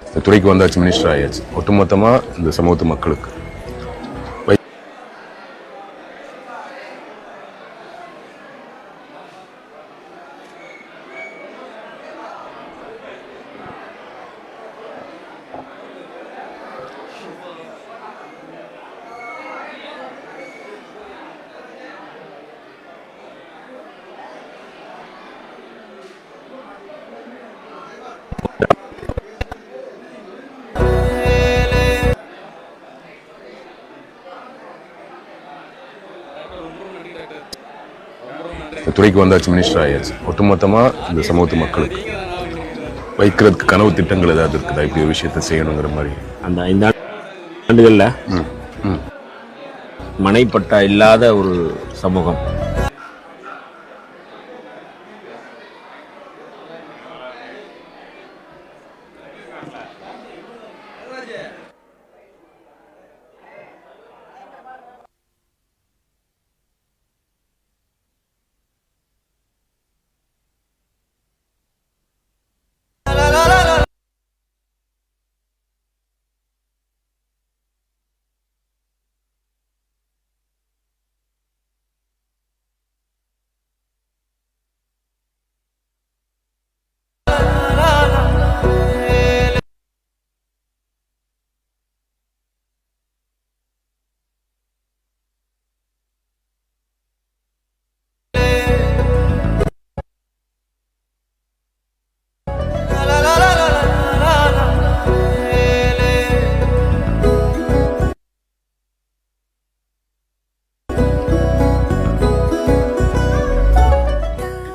இந்த துறைக்கு வந்தாச்சு, மினிஸ்டர் ஆயாச்சு. ஒட்டுமொத்தமாக இந்த சமூகத்து மக்களுக்கு துறைக்கு வந்தாச்சு, மினிஸ்டர் ஆயாச்சு. ஒட்டுமொத்தமாக இந்த சமூகத்து மக்களுக்கு வைக்கிறதுக்கு கனவு திட்டங்கள் ஏதாவது இருக்குதா? இப்படி ஒரு விஷயத்த செய்யணுங்கிற மாதிரி. அந்த 5 ஆண்டுகளில் மனைப்பட்டா இல்லாத ஒரு சமூகம்.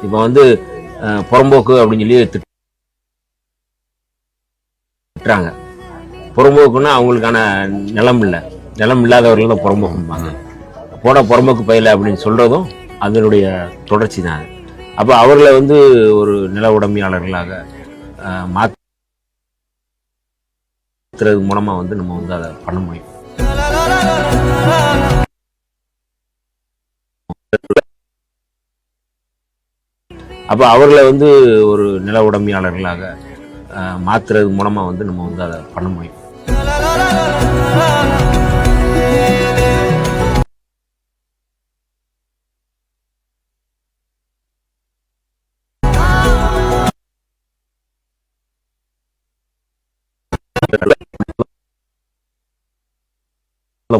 இப்போ புறம்போக்கு அப்படின்னு சொல்லி திட்டுறாங்க. புறம்போக்குன்னா அவங்களுக்கான நிலம் இல்லை, நிலம் இல்லாதவர்கள் தான் புறம்போக்கும்பாங்க. போன புறம்போக்கு பயில அப்படின்னு சொல்றதும் அதனுடைய தொடர்ச்சி தான். அப்போ அவர்களை வந்து ஒரு நில உடைமையாளர்களாக மாற்றுறது மூலமா வந்து நம்ம வந்து அதை பண்ண முடியும். அப்போ அவர்களை வந்து ஒரு நில உடைமையாளர்களாக மாற்றுறது மூலமா வந்து நம்ம வந்து அதை பண்ண முடியும்.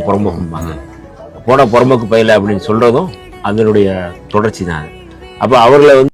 புறம்போக்கும்பாங்க. போன புறம்போக்கு பயில அப்படின்னு சொல்றதும் அதனுடைய தொடர்ச்சி தான். அப்போ அவர்களை வந்து